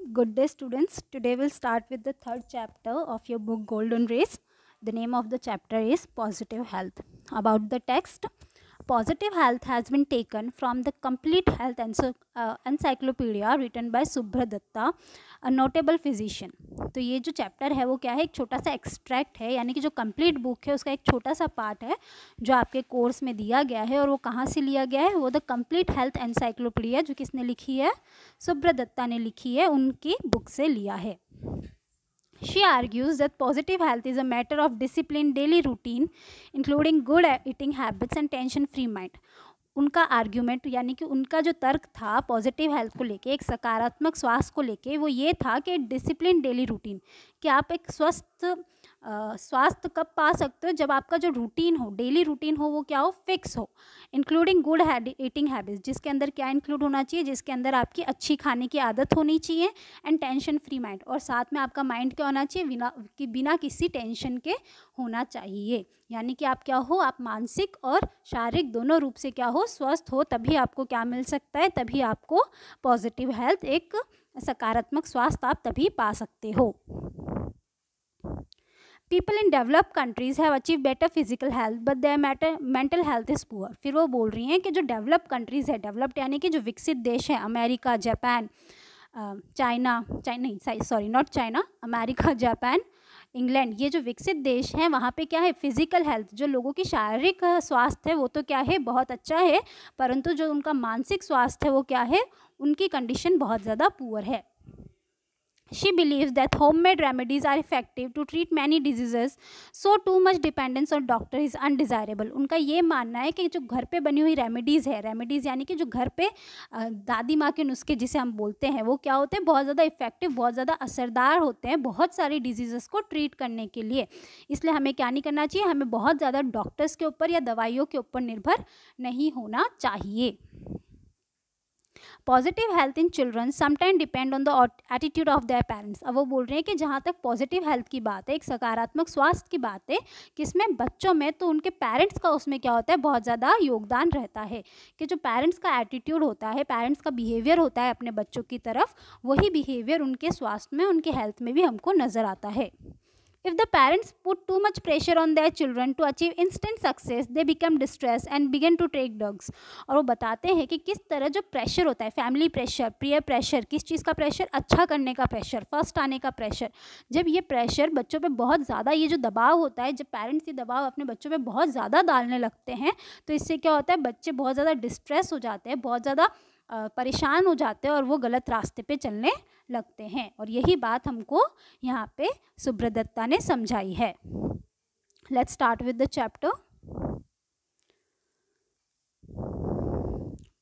Good day, students. Today we'll start with the third chapter of your book Golden Race. The name of the chapter is Positive Health. About the text, Positive Health has been taken from the Complete Health Encyclopedia written by Subhra Datta, a notable physician. तो ये जो chapter है वो क्या है, एक छोटा सा एक्सट्रैक्ट है, यानी कि जो कंप्लीट बुक है उसका एक छोटा सा पार्ट है जो आपके कोर्स में दिया गया है। और वो कहाँ से लिया गया है? वो द कंप्लीट हेल्थ एनसाइक्लोपीडिया, जो किसने लिखी है? सुब्रत दत्ता ने लिखी है, उनकी बुक से लिया है। She argues that positive health is a matter of disciplined daily routine, including good eating habits and tension-free mind. उनका आर्ग्यूमेंट यानी कि उनका जो तर्क था पॉजिटिव हेल्थ को लेके, एक सकारात्मक स्वास्थ्य को लेके, वो ये था कि डिसिप्लिन डेली रूटीन, कि आप एक स्वस्थ स्वास्थ्य कब पा सकते हो? जब आपका जो रूटीन हो, डेली रूटीन हो, वो क्या हो? फिक्स हो। इंक्लूडिंग गुड ईटिंग हैबिट्स, जिसके अंदर क्या इंक्लूड होना चाहिए? जिसके अंदर आपकी अच्छी खाने की आदत होनी चाहिए, एंड टेंशन फ्री माइंड, और साथ में आपका माइंड क्या होना चाहिए? बिना किसी टेंशन के होना चाहिए। यानी कि आप क्या हो? आप मानसिक और शारीरिक दोनों रूप से क्या हो? स्वस्थ हो। तभी आपको क्या मिल सकता है? तभी आपको पॉजिटिव हेल्थ, एक सकारात्मक स्वास्थ्य आप तभी पा सकते हो। People in developed countries have achieved better physical health, but their mental health is poor. फिर वो बोल रही हैं कि जो डेवलप्ड कंट्रीज है, डेवलप्ड यानी कि जो विकसित देश हैं, America, Japan, America, Japan, England, ये जो विकसित देश हैं, वहाँ पे क्या है? फिजिकल हेल्थ, जो लोगों की शारीरिक स्वास्थ्य है वो तो क्या है? बहुत अच्छा है, परंतु जो उनका मानसिक स्वास्थ्य है वो क्या है? उनकी कंडीशन बहुत ज़्यादा पुअर है। She believes that homemade remedies are effective to treat many diseases, so too much dependence on doctor is undesirable. उनका ये मानना है कि जो घर पे बनी हुई रेमेडीज़ है, रेमेडीज़ यानी कि जो घर पे दादी माँ के नुस्खे जिसे हम बोलते हैं, वो क्या होते हैं? बहुत ज़्यादा इफेक्टिव, बहुत ज़्यादा असरदार होते हैं बहुत सारी डिजीज़ को ट्रीट करने के लिए। इसलिए हमें क्या नहीं करना चाहिए? हमें बहुत ज़्यादा डॉक्टर्स के ऊपर या दवाइयों के ऊपर निर्भर नहीं होना चाहिए। Positive health in children sometime depend on the attitude of their parents. अब वो बोल रहे हैं कि जहाँ तक पॉजिटिव हेल्थ की बात है, एक सकारात्मक स्वास्थ्य की बात है, किसमें? बच्चों में, तो उनके पेरेंट्स का उसमें क्या होता है? बहुत ज़्यादा योगदान रहता है। कि जो पेरेंट्स का एटीट्यूड होता है, पेरेंट्स का बिहेवियर होता है अपने बच्चों की तरफ, वही बिहेवियर उनके स्वास्थ्य में, उनके हेल्थ में भी हमको नज़र आता है। If the parents put too much pressure on their children to achieve instant success, they become distressed and begin to take drugs. और वो बताते हैं कि किस तरह जो प्रेशर होता है, फैमिली प्रेशर, पीयर प्रेशर, किस चीज़ का प्रेशर? अच्छा करने का प्रेशर, फर्स्ट आने का प्रेशर। जब ये प्रेशर बच्चों पे बहुत ज़्यादा, ये जो दबाव होता है, जब पेरेंट्स ये दबाव अपने बच्चों पे बहुत ज़्यादा डालने लगते हैं, तो इससे क्या होता है? बच्चे बहुत ज़्यादा डिस्ट्रेस हो जाते हैं, बहुत ज़्यादा परेशान हो जाते हैं, और वो गलत रास्ते पे चलने लगते हैं। और यही बात हमको यहाँ पे सुब्रत दत्ता ने समझाई है। Let's start with the chapter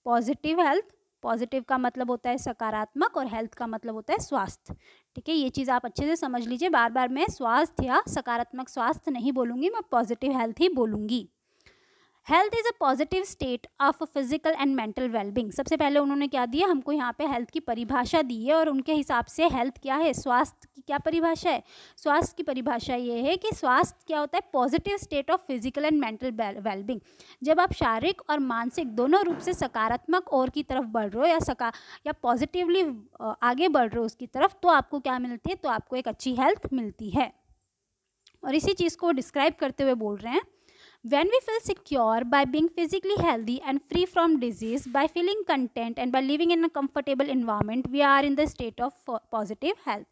positive health. Positive का मतलब होता है सकारात्मक, और हेल्थ का मतलब होता है स्वास्थ्य। ठीक है, ये चीज़ आप अच्छे से समझ लीजिए। बार बार मैं स्वास्थ्य या सकारात्मक स्वास्थ्य नहीं बोलूँगी, मैं पॉजिटिव हेल्थ ही बोलूँगी। Health is a positive state of physical and mental wellbeing. सबसे पहले उन्होंने क्या दिया? हमको यहाँ पे हेल्थ की परिभाषा दी है, और उनके हिसाब से हेल्थ क्या है? स्वास्थ्य की क्या परिभाषा है? स्वास्थ्य की परिभाषा ये है कि स्वास्थ्य क्या होता है? Positive state of physical and mental wellbeing. जब आप शारीरिक और मानसिक दोनों रूप से सकारात्मक ओर की तरफ बढ़ रहे हो, या पॉजिटिवली आगे बढ़ रहे हो उसकी तरफ, तो आपको क्या मिलती है? तो आपको एक अच्छी हेल्थ मिलती है। और इसी चीज़ को डिस्क्राइब करते हुए बोल रहे हैं, when we feel secure by being physically healthy and free from disease, by feeling content and by living in a comfortable environment, we are in the state of positive health.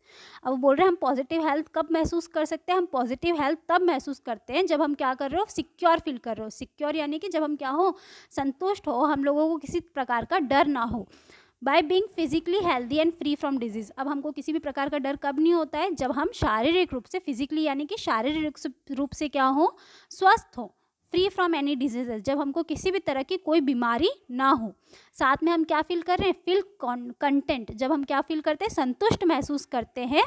अब बोल रहे हैं हम पॉजिटिव हेल्थ कब महसूस कर सकते हैं? हम पॉजिटिव हेल्थ तब महसूस करते हैं जब हम क्या कर रहे हो? सिक्योर फील कर रहे हो। सिक्योर यानी कि जब हम क्या हो? संतुष्ट हो, हम लोगों को किसी प्रकार का डर ना हो। By being physically healthy and free from disease. अब हमको किसी भी प्रकार का डर कब नहीं होता है? जब हम शारीरिक रूप से, फिजिकली यानी कि शारीरिक रूप से क्या हो? स्वस्थ हो। फ्री फ्रॉम एनी डिजीजेज, जब हमको किसी भी तरह की कोई बीमारी ना हो। साथ में हम क्या फील कर रहे हैं? फील कंटेंट, जब हम क्या फील करते हैं? संतुष्ट महसूस करते हैं।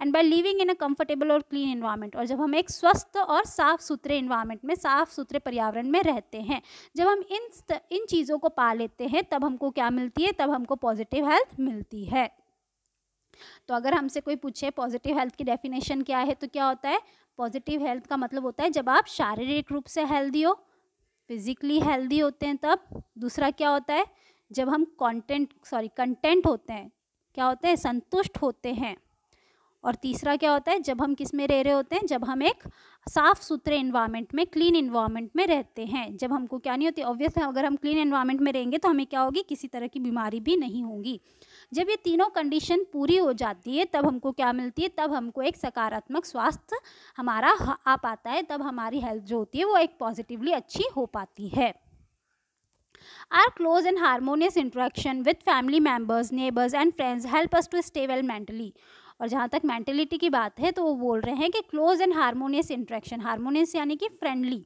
And by living in a comfortable और क्लीन एनवायरनमेंट, और जब हम एक स्वस्थ और साफ सुथरे एनवायरनमेंट में, साफ सुथरे पर्यावरण में रहते हैं, जब हम इन चीज़ों को पा लेते हैं, तब हमको क्या मिलती है? तब हमको पॉजिटिव हेल्थ मिलती है। तो अगर हमसे कोई पूछे पॉजिटिव हेल्थ की डेफिनेशन क्या है, तो क्या होता है? पॉजिटिव हेल्थ का मतलब होता है जब आप शारीरिक रूप से हेल्दी हो, फिजिकली हेल्दी होते हैं तब। दूसरा क्या होता है? जब हम कंटेंट होते हैं, क्या होते हैं, संतुष्ट होते हैं। और तीसरा क्या होता है, जब हम किस में रह रहे होते हैं, जब हम एक साफ सुथरे इन्वायरमेंट में, क्लीन इन्वायरमेंट में रहते हैं। जब हमको क्या नहीं होती, ऑब्वियस है, अगर हम क्लीन इन्वायरमेंट में रहेंगे तो हमें क्या होगी, किसी तरह की बीमारी भी नहीं होगी। जब ये तीनों कंडीशन पूरी हो जाती है तब हमको क्या मिलती है, तब हमको एक सकारात्मक स्वास्थ्य हमारा आ पाता है, तब हमारी हेल्थ जो होती है वो एक पॉजिटिवली अच्छी हो पाती है। Our close and harmonious interaction with family members, neighbors and friends help us to stay well mentally. और जहाँ तक मेंटलिटी की बात है तो वो बोल रहे हैं कि close and harmonious interaction, harmonious यानी कि फ्रेंडली,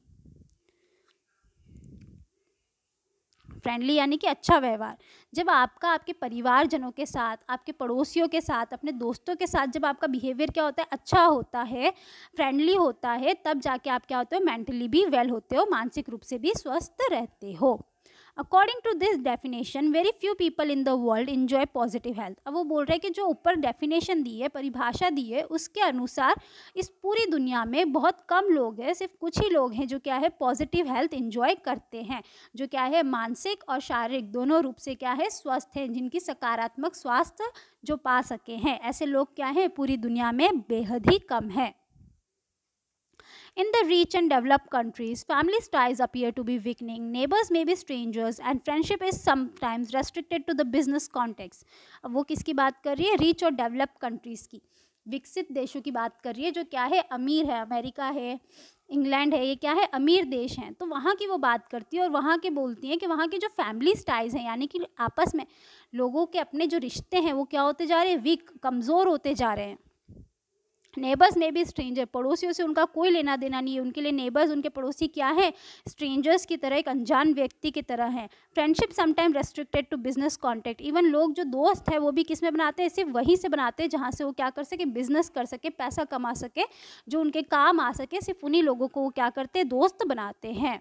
फ्रेंडली यानी कि अच्छा व्यवहार। जब आपका आपके परिवारजनों के साथ, आपके पड़ोसियों के साथ, अपने दोस्तों के साथ जब आपका बिहेवियर क्या होता है, अच्छा होता है, फ्रेंडली होता है, तब जाके आप क्या होते हो, मेंटली भी वेल होते हो, मानसिक रूप से भी स्वस्थ रहते हो। According to this definition very few people in the world enjoy positive health. अब वो बोल रहे हैं कि जो ऊपर डेफिनेशन दी है, परिभाषा दी है, उसके अनुसार इस पूरी दुनिया में बहुत कम लोग हैं, सिर्फ कुछ ही लोग हैं जो क्या है, पॉजिटिव हेल्थ इन्जॉय करते हैं, जो क्या है, मानसिक और शारीरिक दोनों रूप से क्या है, स्वस्थ हैं, जिनकी सकारात्मक स्वास्थ्य जो पा सके हैं। ऐसे लोग क्या है, पूरी दुनिया में बेहद ही कम है। In the rich and developed countries, family ties appear to be weakening, neighbors may be strangers, and friendship is sometimes restricted to the business context. अब वो किसकी बात कर रही है, रिच और डेवलप्ड कंट्रीज़ की, विकसित देशों की बात कर रही है, जो क्या है, अमीर है, अमेरिका है, इंग्लैंड है, ये क्या है, अमीर देश हैं। तो वहाँ की वो बात करती है और वहाँ के बोलती हैं कि वहाँ के जो फैमिली टाइज हैं, यानी कि आपस में लोगों के अपने जो रिश्ते हैं वो क्या होते जा रहे हैं, वीक, कमज़ोर होते जा रहे हैं। नेबर्स में भी स्ट्रेंजर, पड़ोसियों से उनका कोई लेना देना नहीं है, उनके लिए नेबर्स, उनके पड़ोसी क्या है, स्ट्रेंजर्स की तरह, एक अनजान व्यक्ति की तरह हैं। Friendship sometime restricted to business contact, even लोग जो दोस्त है वो भी किस में बनाते हैं, सिर्फ वहीं से बनाते हैं जहाँ से वो क्या कर सके, बिजनेस कर सके, पैसा कमा सके, जो उनके काम आ सके, सिर्फ उन्हीं लोगों को वो क्या करते हैं, दोस्त बनाते हैं।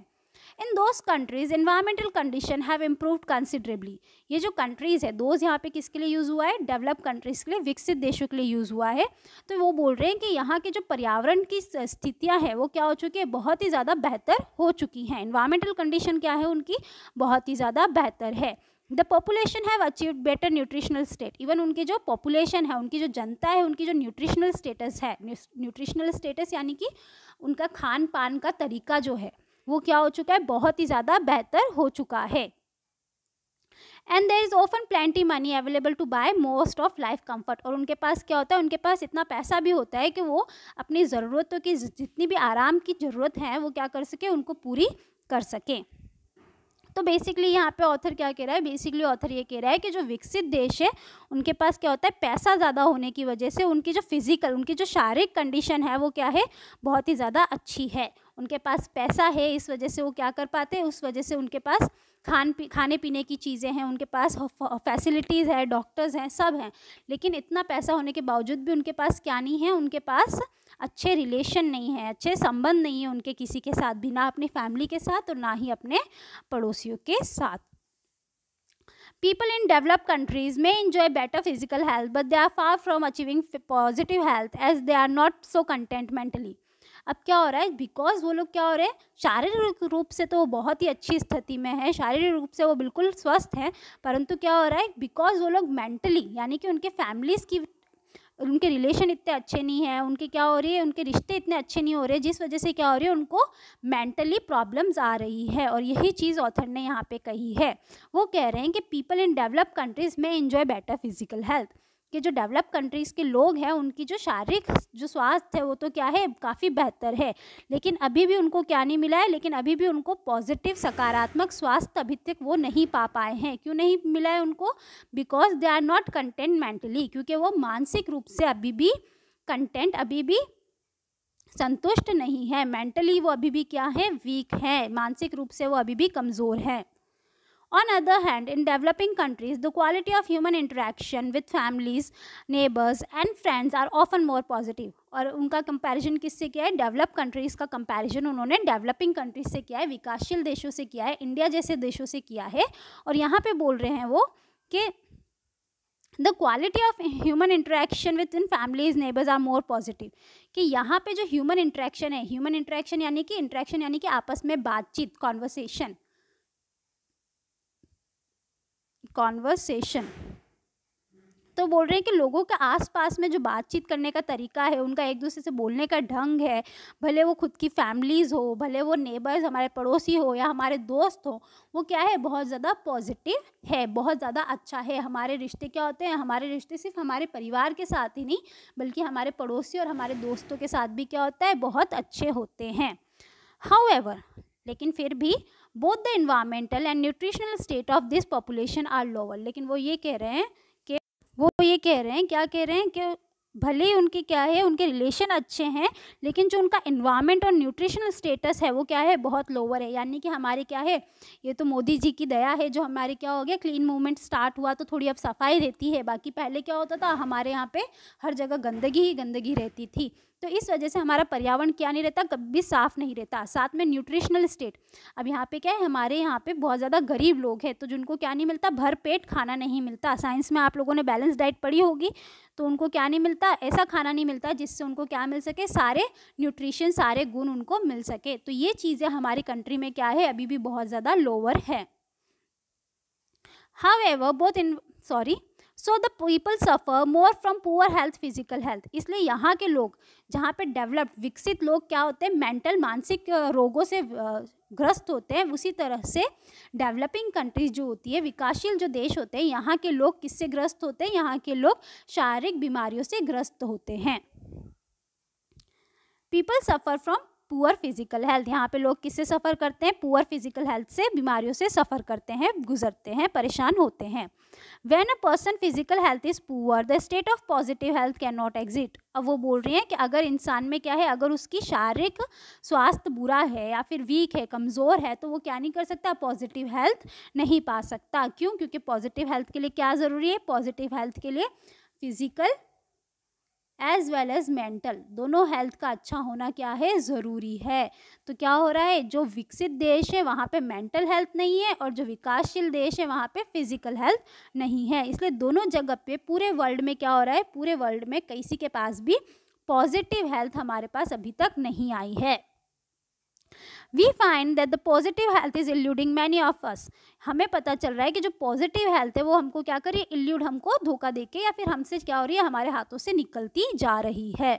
In those countries environmental condition have improved considerably. ये जो कंट्रीज़ है, दोज यहाँ पे किसके लिए यूज़ हुआ है, डेवलप कंट्रीज़ के लिए, विकसित देशों के लिए यूज़ हुआ है। तो वो बोल रहे हैं कि यहाँ की जो पर्यावरण की स्थितियाँ हैं वो क्या हो चुकी है, बहुत ही ज़्यादा बेहतर हो चुकी हैं। एनवायरमेंटल कंडीशन क्या है उनकी, बहुत ही ज़्यादा बेहतर है। The population have achieved better nutritional state, even उनकी जो पॉपुलेशन है, उनकी जो जनता है, उनकी जो न्यूट्रिशनल स्टेटस है, न्यूट्रिशनल स्टेटस यानी कि उनका खान पान का तरीका जो है वो क्या हो चुका है, बहुत ही ज़्यादा बेहतर हो चुका है। And there is often plenty money available to buy most of life comfort, और उनके पास क्या होता है, उनके पास इतना पैसा भी होता है कि वो अपनी ज़रूरतों की, जितनी भी आराम की ज़रूरत है वो क्या कर सके, उनको पूरी कर सकें। तो बेसिकली यहाँ पे ऑथर क्या कह रहा है, बेसिकली ऑथर ये कह रहा है कि जो विकसित देश है उनके पास क्या होता है, पैसा ज़्यादा होने की वजह से उनकी जो फिजिकल, उनकी जो शारीरिक कंडीशन है वो क्या है, बहुत ही ज़्यादा अच्छी है। उनके पास पैसा है, इस वजह से वो क्या कर पाते हैं, उस वजह से उनके पास खाने पीने की चीज़ें हैं, उनके पास फैसिलिटीज़ है, डॉक्टर्स हैं, सब हैं। लेकिन इतना पैसा होने के बावजूद भी उनके पास क्या नहीं है, उनके पास अच्छे रिलेशन नहीं है, अच्छे संबंध नहीं है उनके किसी के साथ भी, ना अपनी फैमिली के साथ और ना ही अपने पड़ोसियों के साथ। People in developed countries may enjoy better physical health, but they are far from achieving positive health as they are not so content mentally. अब क्या हो रहा है, बिकॉज वो लोग क्या हो रहे हैं, शारीरिक रूप से तो वो बहुत ही अच्छी स्थिति में है, शारीरिक रूप से वो बिल्कुल स्वस्थ हैं, परंतु क्या हो रहा है, बिकॉज वो लोग मेंटली, यानी कि उनके फैमिलीज़ की, उनके रिलेशन इतने अच्छे नहीं हैं, उनके क्या हो रही है, उनके रिश्ते इतने अच्छे नहीं हो रहे, जिस वजह से क्या हो रही है, उनको मेंटली प्रॉब्लम्स आ रही है। और यही चीज़ ऑथर ने यहाँ पे कही है। वो कह रहे हैं कि पीपल इन डेवलप कंट्रीज़ में एंजॉय बेटर फिजिकल हेल्थ, कि जो डेवलप कंट्रीज़ के लोग हैं उनकी जो शारीरिक जो स्वास्थ्य है वो तो क्या है, काफ़ी बेहतर है, लेकिन अभी भी उनको क्या नहीं मिला है, लेकिन अभी भी उनको पॉजिटिव, सकारात्मक स्वास्थ्य अभी तक वो नहीं पा पाए हैं। क्यों नहीं मिला है उनको, because they are not content mentally, क्योंकि वो मानसिक रूप से अभी भी कंटेंट, अभी भी संतुष्ट नहीं है। मेंटली वो अभी भी क्या है, वीक है, मानसिक रूप से वो अभी भी कमज़ोर है। On other hand, in developing countries, the quality of human interaction with families, neighbors and friends are often more positive. और उनका कंपैरिजन किससे किया है, डेवलप कंट्रीज़ का कंपैरिजन उन्होंने डेवलपिंग कंट्रीज से किया है, विकासशील देशों से किया है, इंडिया जैसे देशों से किया है। और यहाँ पे बोल रहे हैं वो कि the quality of human interaction within families neighbours are more positive, कि यहाँ पे जो ह्यूमन इंटरेक्शन है, ह्यूमन इंटरेक्शन यानी कि आपस में बातचीत, कॉन्वर्सेशन तो बोल रहे हैं कि लोगों के आसपास में जो बातचीत करने का तरीका है, उनका एक दूसरे से बोलने का ढंग है, भले वो खुद की फैमिलीज़ हो, भले वो नेबर्स हमारे पड़ोसी हो या हमारे दोस्त हो, वो क्या है, बहुत ज़्यादा पॉजिटिव है, बहुत ज़्यादा अच्छा है। हमारे रिश्ते क्या होते हैं, हमारे रिश्ते सिर्फ हमारे परिवार के साथ ही नहीं बल्कि हमारे पड़ोसी और हमारे दोस्तों के साथ भी क्या होता है, बहुत अच्छे होते हैं। हाउएवर, लेकिन फिर भी both the environmental and nutritional state of this population are lower. लेकिन वो ये कह रहे हैं क्या कह रहे हैं कि भले ही उनके क्या है, उनके रिलेशन अच्छे हैं, लेकिन जो उनका इन्वायरमेंट और न्यूट्रिशनल स्टेटस है वो क्या है, बहुत लोअर है। यानी कि हमारे क्या है, ये तो मोदी जी की दया है, जो हमारे क्या हो गया, क्लीन मूवमेंट स्टार्ट हुआ तो थोड़ी अब सफाई रहती है। बाकी पहले क्या होता था, हमारे यहाँ पे हर जगह गंदगी ही गंदगी रहती थी। तो इस वजह से हमारा पर्यावरण क्या नहीं रहता, कभी साफ़ नहीं रहता। साथ में न्यूट्रिशनल स्टेट, अब यहाँ पे क्या है, हमारे यहाँ पे बहुत ज़्यादा गरीब लोग हैं, तो जिनको क्या नहीं मिलता, भर पेट खाना नहीं मिलता। साइंस में आप लोगों ने बैलेंस डाइट पढ़ी होगी, तो उनको क्या नहीं मिलता, ऐसा खाना नहीं मिलता जिससे उनको क्या मिल सके, सारे न्यूट्रिशन, सारे गुण उनको मिल सके। तो ये चीज़ें हमारी कंट्री में क्या है, अभी भी बहुत ज़्यादा लोअर है। However, so the people suffer more from poor health, physical health। इसलिए यहाँ के लोग, जहाँ पे डेवलप्ड विकसित लोग क्या होते हैं, मेंटल मानसिक रोगों से ग्रस्त होते हैं। उसी तरह से डेवलपिंग कंट्रीज जो होती है, विकासशील जो देश होते हैं, यहाँ के लोग किससे ग्रस्त होते हैं, यहाँ के लोग शारीरिक बीमारियों से ग्रस्त होते हैं। People suffer from poor physical health, यहाँ पे लोग किससे सफ़र करते हैं, पुअर फिजिकल हेल्थ से, बीमारियों से सफ़र करते हैं, गुजरते हैं, परेशान होते हैं। When a person physical health is poor the state of positive health can not exist. अब वो बोल रही हैं कि अगर इंसान में क्या है, अगर उसकी शारीरिक स्वास्थ्य बुरा है या फिर वीक है, कमज़ोर है, तो वो क्या नहीं कर सकता, पॉजिटिव हेल्थ नहीं पा सकता। क्यों? क्योंकि पॉजिटिव हेल्थ के लिए क्या ज़रूरी है, पॉजिटिव हेल्थ के लिए physical as well as mental दोनों हेल्थ का अच्छा होना क्या है, ज़रूरी है। तो क्या हो रहा है, जो विकसित देश है वहाँ पे मेंटल हेल्थ नहीं है, और जो विकासशील देश है वहाँ पे फिजिकल हेल्थ नहीं है। इसलिए दोनों जगह पे पूरे वर्ल्ड में क्या हो रहा है, पूरे वर्ल्ड में किसी के पास भी पॉजिटिव हेल्थ हमारे पास अभी तक नहीं आई है। We find that the positive health is eluding many of us. हमें पता चल रहा है कि जो पॉजिटिव हेल्थ है वो हमको क्या कर रही है, इल्यूड, हमको धोखा देके या फिर हमसे क्या हो रही है, हमारे हाथों से निकलती जा रही है।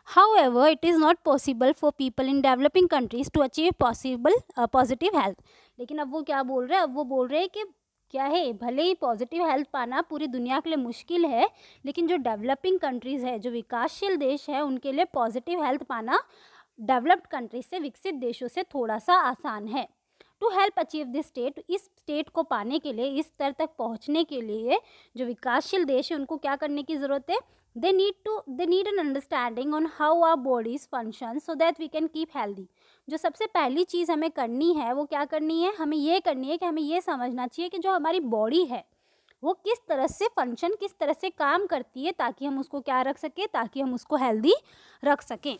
However, it is not possible for people in developing countries to achieve positive health। लेकिन अब वो क्या बोल रहे हैं, अब वो बोल रहे हैं कि क्या है, भले ही पॉजिटिव हेल्थ पाना पूरी दुनिया के लिए मुश्किल है, लेकिन जो डेवलपिंग कंट्रीज़ है, जो विकासशील देश है, उनके लिए पॉजिटिव हेल्थ पाना डेवलप्ड कंट्रीज से, विकसित देशों से थोड़ा सा आसान है। To help achieve this state, इस स्टेट को पाने के लिए, इस स्तर तक पहुंचने के लिए जो विकासशील देश है उनको क्या करने की ज़रूरत है, they need an understanding on how our bodies function so that we can keep healthy. जो सबसे पहली चीज़ हमें करनी है वो क्या करनी है, हमें ये करनी है कि हमें ये समझना चाहिए कि जो हमारी बॉडी है वो किस तरह से फंक्शन, किस तरह से काम करती है, ताकि हम उसको क्या रख सकें, ताकि हम उसको हेल्दी रख सकें।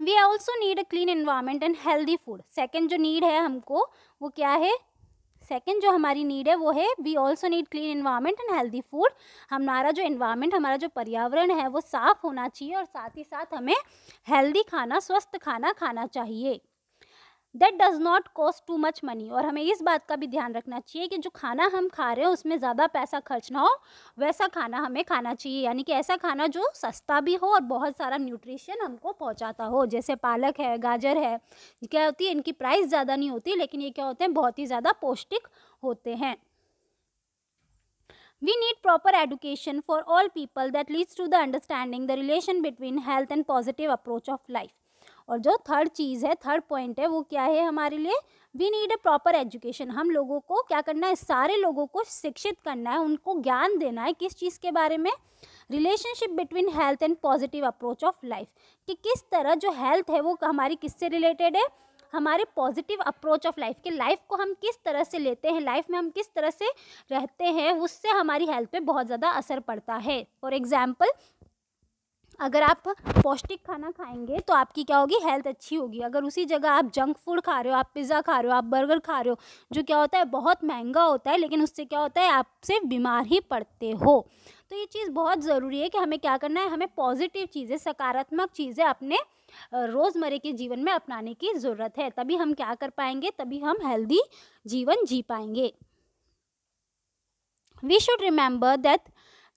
We also need a clean environment and healthy food. Second जो नीड है हमको वो क्या है, सेकेंड जो हमारी नीड है वो है we also need clean environment and healthy food. हमारा जो एनवायरनमेंट, हमारा जो पर्यावरण है वो साफ़ होना चाहिए, और साथ ही साथ हमें हेल्दी खाना, स्वस्थ खाना खाना चाहिए। That does not cost too much money. और हमें इस बात का भी ध्यान रखना चाहिए कि जो खाना हम खा रहे हैं उसमें ज़्यादा पैसा खर्च ना हो, वैसा खाना हमें खाना चाहिए। यानी कि ऐसा खाना जो सस्ता भी हो और बहुत सारा न्यूट्रिशन हमको पहुंचाता हो। जैसे पालक है, गाजर है, क्या होती है, इनकी प्राइस ज़्यादा नहीं होती, लेकिन ये क्या होते हैं, बहुत ही ज़्यादा पौष्टिक होते हैं। We need proper education for all people that leads to the understanding the relation between health and positive approach of life। और जो थर्ड चीज़ है, थर्ड पॉइंट है, वो क्या है हमारे लिए, we need a proper education. हम लोगों को क्या करना है, सारे लोगों को शिक्षित करना है, उनको ज्ञान देना है, किस चीज़ के बारे में, relationship between health and positive approach of life, कि किस तरह जो हेल्थ है वो हमारी किससे रिलेटेड है, हमारे पॉजिटिव अप्रोच ऑफ लाइफ, कि लाइफ को हम किस तरह से लेते हैं, लाइफ में हम किस तरह से रहते हैं, उससे हमारी हेल्थ पे बहुत ज़्यादा असर पड़ता है। फॉर एग्जाम्पल, अगर आप पौष्टिक खाना खाएंगे तो आपकी क्या होगी, हेल्थ अच्छी होगी। अगर उसी जगह आप जंक फूड खा रहे हो, आप पिज़्ज़ा खा रहे हो, आप बर्गर खा रहे हो, जो क्या होता है बहुत महंगा होता है, लेकिन उससे क्या होता है, आप सिर्फ बीमार ही पड़ते हो। तो ये चीज़ बहुत ज़रूरी है कि हमें क्या करना है, हमें पॉजिटिव चीज़ें, सकारात्मक चीज़ें अपने रोज़मर्रा के जीवन में अपनाने की ज़रूरत है। तभी हम क्या कर पाएंगे, तभी हम हेल्दी जीवन जी पाएंगे। We should remember that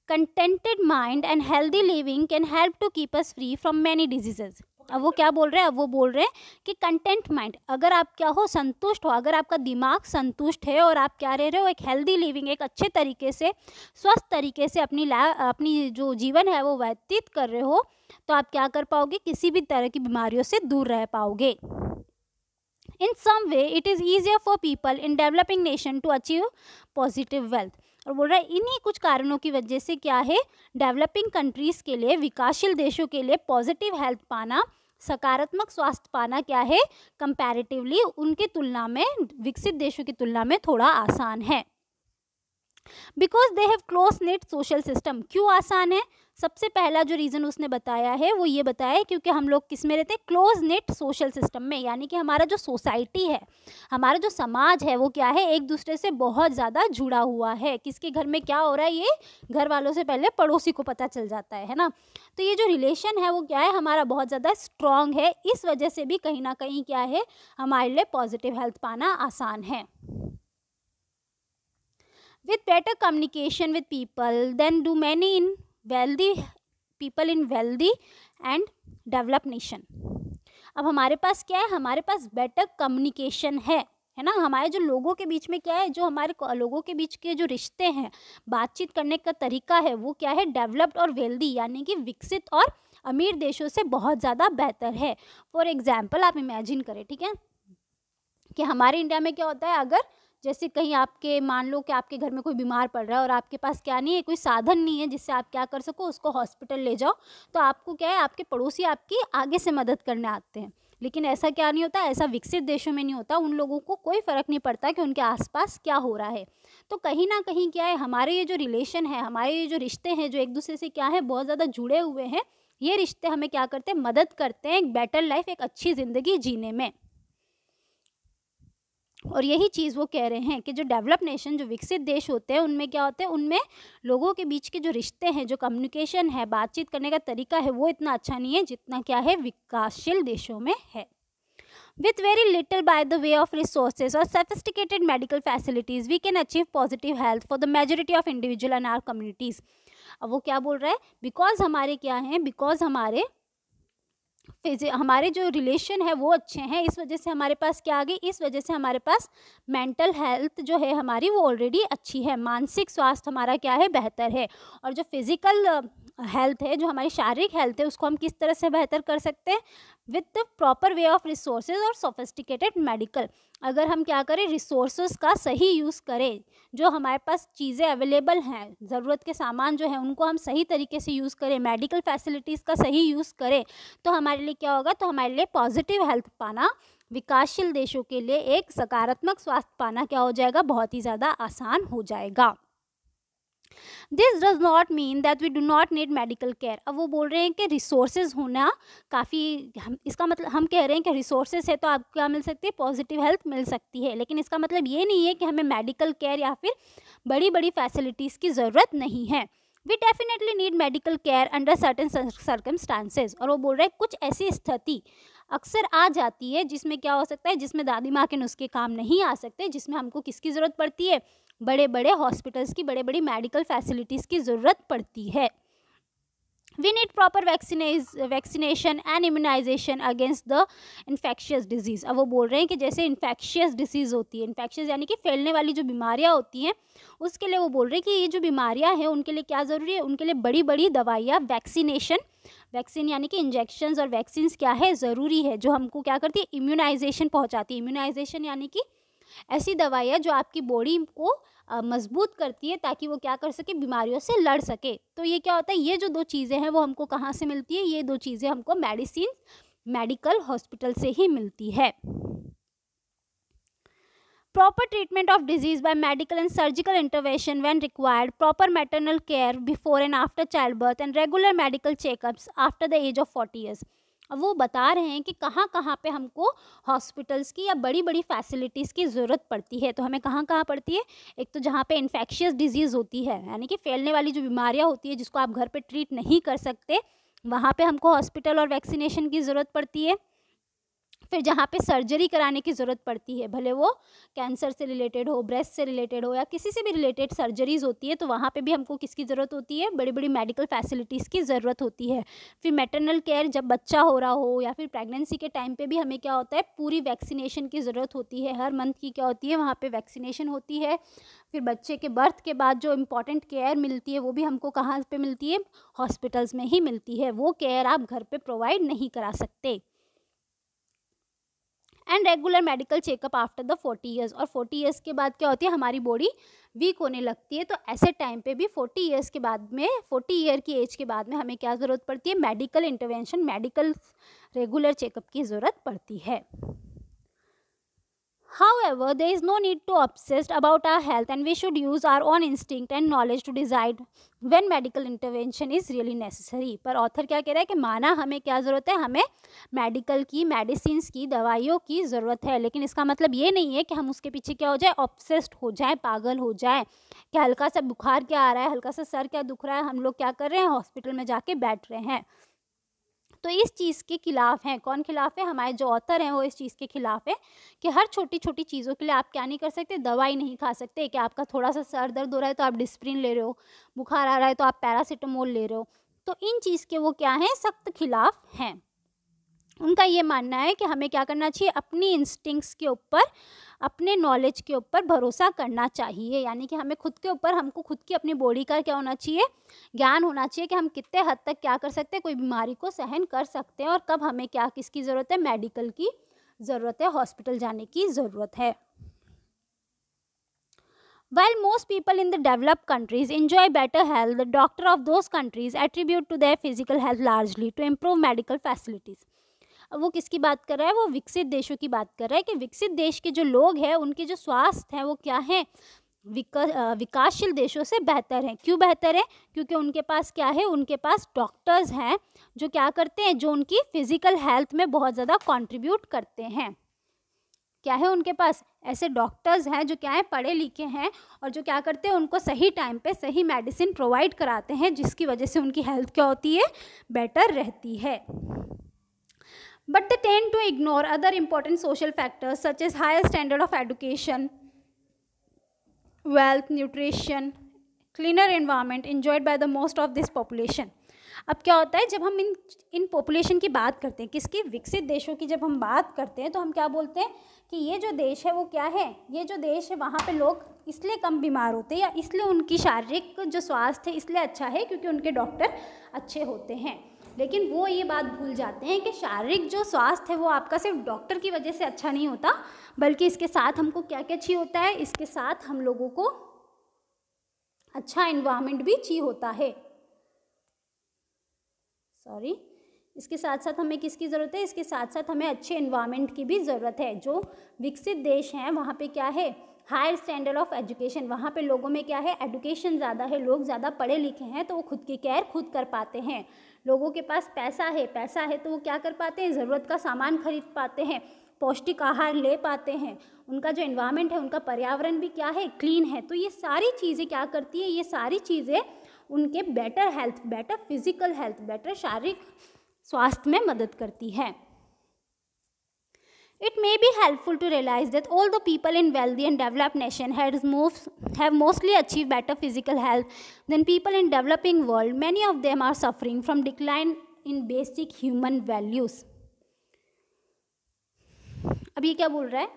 contented mind and healthy living can help to keep us free from many diseases. अब वो क्या बोल रहे हैं, अब वो बोल रहे हैं कि कंटेंट माइंड, अगर आप क्या हो, संतुष्ट हो, अगर आपका दिमाग संतुष्ट है और आप क्या रह रहे हो, एक हेल्दी लिविंग, एक अच्छे तरीके से स्वस्थ तरीके से अपनी जो जीवन है वो व्यतीत कर रहे हो, तो आप क्या कर पाओगे, किसी भी तरह की बीमारियों से दूर रह पाओगे. In some way, it is easier for people in developing nation to achieve positive wealth. और बोल रहा है इन्हीं कुछ कारणों की वजह से क्या है, डेवलपिंग कंट्रीज़ के लिए, विकासशील देशों के लिए पॉजिटिव हेल्थ पाना, सकारात्मक स्वास्थ्य पाना क्या है, कंपैरेटिवली उनकी तुलना में, विकसित देशों की तुलना में थोड़ा आसान है. Because they have close net social system. क्यों आसान है? सबसे पहला जो रीज़न उसने बताया है वो ये बताया है क्योंकि हम लोग किस में रहते हैं, क्लोज नेट सोशल सिस्टम में. यानी कि हमारा जो सोसाइटी है, हमारा जो समाज है वो क्या है, एक दूसरे से बहुत ज़्यादा जुड़ा हुआ है. किसके घर में क्या हो रहा है ये घर वालों से पहले पड़ोसी को पता चल जाता है ना. तो ये जो रिलेशन है वो क्या है, हमारा बहुत ज़्यादा स्ट्रॉन्ग है. इस वजह से भी कहीं ना कहीं क्या है, हमारे लिए पॉजिटिव हेल्थ पाना आसान है. With better communication with people than do many in wealthy people in wealthy and developed nation. अब हमारे पास क्या है, हमारे पास बेटर कम्युनिकेशन है ना. हमारे जो लोगों के बीच में क्या है, जो हमारे लोगों के बीच के जो रिश्ते हैं, बातचीत करने का तरीका है वो क्या है, डेवलप्ड और वेल्दी, यानी कि विकसित और अमीर देशों से बहुत ज़्यादा बेहतर है. फॉर एग्जाम्पल आप इमेजिन करें, ठीक है, कि हमारे इंडिया में क्या होता है, अगर जैसे कहीं आपके, मान लो कि आपके घर में कोई बीमार पड़ रहा है और आपके पास क्या नहीं है, कोई साधन नहीं है जिससे आप क्या कर सको, उसको हॉस्पिटल ले जाओ, तो आपको क्या है, आपके पड़ोसी आपकी आगे से मदद करने आते हैं. लेकिन ऐसा क्या नहीं होता, ऐसा विकसित देशों में नहीं होता. उन लोगों को कोई फ़र्क नहीं पड़ता कि उनके आसपास क्या हो रहा है. तो कहीं ना कहीं क्या है, हमारे ये जो रिलेशन है, हमारे ये जो रिश्ते हैं, जो एक दूसरे से क्या है बहुत ज़्यादा जुड़े हुए हैं, ये रिश्ते हमें क्या करते हैं, मदद करते हैं एक बेटर लाइफ, एक अच्छी ज़िंदगी जीने में. और यही चीज़ वो कह रहे हैं कि जो डेवलप नेशन, जो विकसित देश होते हैं, उनमें क्या होते हैं, उनमें लोगों के बीच के जो रिश्ते हैं, जो कम्युनिकेशन है, बातचीत करने का तरीका है, वो इतना अच्छा नहीं है जितना क्या है विकासशील देशों में है. With very little by the way of resources or sophisticated medical facilities, we can achieve positive health for the majority of individual and our communities. अब वो क्या बोल रहा है, बिकॉज हमारे क्या हैं, बिकॉज हमारे जो रिलेशन है वो अच्छे हैं, इस वजह से हमारे पास क्या आ गई, इस वजह से हमारे पास मेंटल हेल्थ जो है हमारी वो ऑलरेडी अच्छी है, मानसिक स्वास्थ्य हमारा क्या है, बेहतर है. और जो फिज़िकल हेल्थ है, जो हमारी शारीरिक हेल्थ है, उसको हम किस तरह से बेहतर कर सकते हैं, with the proper way of resources और सोफिस्टिकेटेड मेडिकल. अगर हम क्या करें, रिसोर्सेज का सही यूज़ करें, जो हमारे पास चीज़ें अवेलेबल हैं, ज़रूरत के सामान जो है उनको हम सही तरीके से यूज़ करें, मेडिकल फैसिलिटीज़ का सही यूज़ करें, तो हमारे लिए क्या होगा, तो हमारे लिए पॉजिटिव हेल्थ पाना, विकासशील देशों के लिए एक सकारात्मक स्वास्थ्य पाना क्या हो जाएगा, बहुत ही ज़्यादा आसान हो जाएगा. This does not mean that we do not need medical care. अब वो बोल रहे हैं कि रिसोर्सेज होना काफ़ी, इसका मतलब हम कह रहे हैं कि रिसोर्सेज है तो आपको क्या मिल सकती है, पॉजिटिव हेल्थ मिल सकती है. लेकिन इसका मतलब ये नहीं है कि हमें मेडिकल केयर या फिर बड़ी बड़ी फैसिलिटीज़ की ज़रूरत नहीं है. We definitely need medical care under certain circumstances. और वो बोल रहे हैं कुछ ऐसी स्थिति अक्सर आ जाती है जिसमें क्या हो सकता है, जिसमें दादी माँ के नुस्खे काम नहीं आ सकते, जिसमें हमको किसकी ज़रूरत पड़ती है, बड़े बड़े हॉस्पिटल्स की, बड़े बड़ी मेडिकल फैसिलिटीज़ की ज़रूरत पड़ती है. We need proper vaccination and immunisation against the infectious disease. अब वो बोल रहे हैं कि जैसे इन्फेक्शियस डिजीज़ होती है, इन्फेक्शियस यानी कि फैलने वाली जो बीमारियाँ होती हैं, उसके लिए वो बोल रहे हैं कि ये जो बीमारियाँ हैं उनके लिए क्या ज़रूरी है, उनके लिए बड़ी बड़ी दवाइयाँ, वैक्सीन यानी कि इंजेक्शंस और वैक्सीन्स क्या है, ज़रूरी है, जो हमको क्या करती है, इम्यूनाइजेशन पहुँचाती है. इम्यूनाइजेशन यानी कि ऐसी दवाइयाँ जो आपकी बॉडी को मजबूत करती है ताकि वो क्या कर सके, बीमारियों से लड़ सके. तो ये क्या होता है, ये जो दो चीज़ें हैं वो हमको कहाँ से मिलती है, ये दो चीज़ें हमको मेडिकल हॉस्पिटल से ही मिलती है. Proper treatment of disease by medical and surgical intervention when required, proper maternal care before and after childbirth, and regular medical checkups after the age of 40 years. अब वो बता रहे हैं कि कहाँ कहाँ पे हमको हॉस्पिटल्स की या बड़ी बड़ी फैसिलिटीज़ की ज़रूरत पड़ती है. तो हमें कहाँ कहाँ पड़ती है, एक तो जहाँ पे इन्फेक्शियस डिजीज़ होती है, यानी कि फैलने वाली जो बीमारियाँ होती है जिसको आप घर पे ट्रीट नहीं कर सकते, वहाँ पे हमको हॉस्पिटल और वैक्सीनेशन की ज़रूरत पड़ती है. फिर जहाँ पे सर्जरी कराने की ज़रूरत पड़ती है, भले वो कैंसर से रिलेटेड हो, ब्रेस्ट से रिलेटेड हो या किसी से भी रिलेटेड सर्जरीज़ होती है, तो वहाँ पे भी हमको किसकी ज़रूरत होती है, बड़ी बड़ी मेडिकल फैसिलिटीज़ की ज़रूरत होती है। फिर मैटरनल केयर, जब बच्चा हो रहा हो या फिर प्रेगनेंसी के टाइम पे भी हमें क्या होता है, पूरी वैक्सीनेशन की ज़रूरत होती है। हर मंथ की क्या होती है, वहाँ पे वैक्सीनेशन होती है। फिर बच्चे के बर्थ के बाद जो इम्पॉर्टेंट केयर मिलती है वो भी हमको कहाँ पे मिलती है, हॉस्पिटल्स में ही मिलती है। वो केयर आप घर पे प्रोवाइड नहीं करा सकते। And regular medical checkup after the 40 years, और 40 ईयर्स के बाद क्या होती है, हमारी बॉडी वीक होने लगती है। तो ऐसे टाइम पे भी 40 ईयर्स के बाद में, 40 ईयर की एज के बाद में हमें क्या ज़रूरत पड़ती है, medical intervention, medical regular checkup की ज़रूरत पड़ती है। However, there is no need to obsess about our health and we should use our own instinct and knowledge to decide when medical intervention is really necessary। पर author क्या कह रहा है कि माना हमें क्या ज़रूरत है, हमें मेडिकल की, मेडिसिन्स की, दवाइयों की ज़रूरत है, लेकिन इसका मतलब ये नहीं है कि हम उसके पीछे क्या हो जाए, ऑब्सेस्ड हो जाए, पागल हो जाए कि हल्का सा बुखार क्या आ रहा है, हल्का सा सर क्या दुख रहा है, हम लोग क्या कर रहे हैं, हॉस्पिटल में जाके बैठ रहे हैं। तो इस चीज़ के खिलाफ हैं। कौन खिलाफ है, हमारे जो ऑथर हैं वो इस चीज़ के खिलाफ है कि हर छोटी छोटी चीज़ों के लिए आप क्या नहीं कर सकते, दवाई नहीं खा सकते। कि आपका थोड़ा सा सर दर्द हो रहा है तो आप डिस्प्रिन ले रहे हो, बुखार आ रहा है तो आप पैरासीटामोल ले रहे हो। तो इन चीज़ के वो क्या हैं, सख्त खिलाफ हैं। उनका ये मानना है कि हमें क्या करना चाहिए, अपनी इंस्टिंक्ट्स के ऊपर, अपने नॉलेज के ऊपर भरोसा करना चाहिए। यानी कि हमें खुद के ऊपर, हमको खुद की अपनी बॉडी का क्या होना चाहिए, ज्ञान होना चाहिए कि हम कितने हद तक क्या कर सकते हैं, कोई बीमारी को सहन कर सकते हैं और कब हमें क्या, किसकी ज़रूरत है, मेडिकल की ज़रूरत है, हॉस्पिटल जाने की ज़रूरत है। While most people in the developed countries enjoy better health, the doctor of those countries attribute to their physical health largely to improve medical facilities। अब वो किसकी बात कर रहा है, वो विकसित देशों की बात कर रहा है कि विकसित देश के जो लोग हैं उनके जो स्वास्थ्य हैं वो क्या है, विकासशील देशों से बेहतर हैं। क्यों बेहतर है, क्योंकि उनके पास क्या है, उनके पास डॉक्टर्स हैं जो क्या करते हैं, जो उनकी फिजिकल हेल्थ में बहुत ज़्यादा कंट्रीब्यूट करते हैं। क्या है, उनके पास ऐसे डॉक्टर्स हैं जो क्या है, पढ़े लिखे हैं और जो क्या करते हैं, उनको सही टाइम पे सही मेडिसिन प्रोवाइड कराते हैं, जिसकी वजह से उनकी हेल्थ क्या होती है, बेटर रहती है। But they tend to ignore other important social factors such as higher standard of education, wealth, nutrition, cleaner environment enjoyed by the most of this population। अब क्या होता है, जब हम इन पॉपुलेशन की बात करते हैं, किसकी, विकसित देशों की जब हम बात करते हैं, तो हम क्या बोलते हैं कि ये जो देश है वो क्या है, ये जो देश है वहाँ पे लोग इसलिए कम बीमार होते हैं या इसलिए उनकी शारीरिक जो स्वास्थ्य है इसलिए अच्छा है क्योंकि उनके डॉक्टर अच्छे होते हैं। लेकिन वो ये बात भूल जाते हैं कि शारीरिक जो स्वास्थ्य है वो आपका सिर्फ डॉक्टर की वजह से अच्छा नहीं होता, बल्कि इसके साथ हमको क्या क्या चाहिए होता है, इसके साथ हम लोगों को अच्छा एनवायरनमेंट भी चाहिए होता है। इसके साथ साथ हमें किसकी ज़रूरत है, इसके साथ साथ हमें अच्छे एनवायरनमेंट की भी ज़रूरत है। जो विकसित देश हैं वहाँ पे क्या है, हायर स्टैंडर्ड ऑफ एजुकेशन, वहाँ पे लोगों में क्या है, एजुकेशन ज़्यादा है, लोग ज़्यादा पढ़े लिखे हैं तो वो खुद की केयर खुद कर पाते हैं। लोगों के पास पैसा है तो वो क्या कर पाते हैं, ज़रूरत का सामान खरीद पाते हैं, पौष्टिक आहार ले पाते हैं, उनका जो एनवायरनमेंट है, उनका पर्यावरण भी क्या है, क्लीन है। तो ये सारी चीज़ें क्या करती है, ये सारी चीज़ें उनके better health, better physical health, better शारीरिक स्वास्थ्य में मदद करती है। It may be helpful to realize that although people in wealthy and developed nation have mostly achieved better physical health than people in developing world, many of them are suffering from decline in basic human values। अब ये क्या बोल रहा है,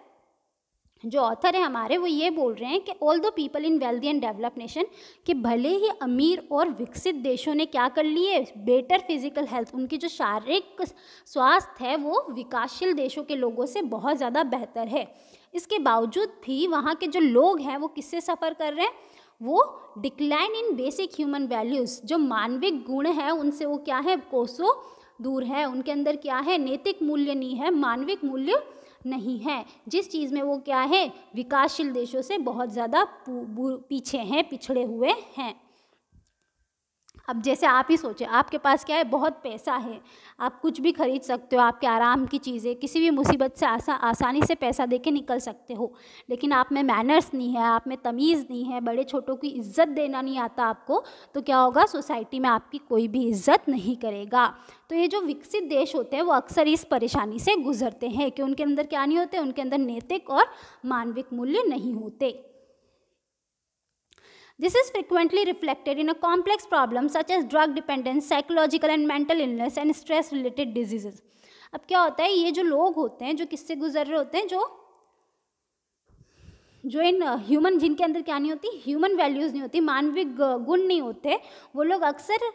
जो author है हमारे वो ये बोल रहे हैं कि ऑल दो people in wealthy and develop nation, कि भले ही अमीर और विकसित देशों ने क्या कर लिए, बेटर फिजिकल हेल्थ, उनकी जो शारीरिक स्वास्थ्य है वो विकासशील देशों के लोगों से बहुत ज़्यादा बेहतर है, इसके बावजूद भी वहाँ के जो लोग हैं वो किससे सफ़र कर रहे हैं, वो decline in basic human values, जो मानविक गुण हैं उनसे वो क्या है, कोसों दूर है। उनके अंदर क्या है, नैतिक मूल्य नहीं है, मानविक मूल्य नहीं है, जिस चीज़ में वो क्या है, विकासशील देशों से बहुत ज़्यादा पीछे हैं, पिछड़े हुए हैं। अब जैसे आप ही सोचें, आपके पास क्या है, बहुत पैसा है, आप कुछ भी खरीद सकते हो, आपके आराम की चीज़ें, किसी भी मुसीबत से आसानी से पैसा दे के निकल सकते हो, लेकिन आप में मैनर्स नहीं है, आप में तमीज़ नहीं है, बड़े छोटों की इज़्ज़त देना नहीं आता आपको, तो क्या होगा, सोसाइटी में आपकी कोई भी इज़्ज़त नहीं करेगा। तो ये जो विकसित देश होते हैं वो अक्सर इस परेशानी से गुजरते हैं कि उनके अंदर क्या नहीं होते, उनके अंदर नैतिक और मानविक मूल्य नहीं होते। This is frequently reflected in a complex problem such as drug dependence, psychological and mental illness and stress related diseases. अब क्या होता है, ये जो लोग होते हैं जो किससे गुजर रहे होते हैं, जो इन ह्यूमन, जिनके अंदर क्या नहीं होती, ह्यूमन वैल्यूज़ नहीं होती, मानविक गुण नहीं होते, वो लोग अक्सर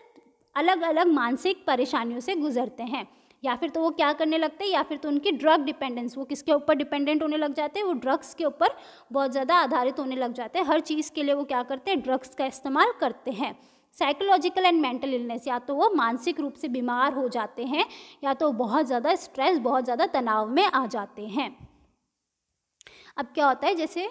अलग अलग मानसिक परेशानियों से गुजरते हैं। या फिर तो वो क्या करने लगते हैं, या फिर तो उनकी ड्रग डिपेंडेंस, वो किसके ऊपर डिपेंडेंट होने लग जाते हैं, वो ड्रग्स के ऊपर बहुत ज़्यादा आधारित होने लग जाते हैं। हर चीज़ के लिए वो क्या करते हैं, ड्रग्स का इस्तेमाल करते हैं। साइकोलॉजिकल एंड मेंटल इलनेस, या तो वो मानसिक रूप से बीमार हो जाते हैं, या तो बहुत ज़्यादा स्ट्रेस, बहुत ज़्यादा तनाव में आ जाते हैं। अब क्या होता है, जैसे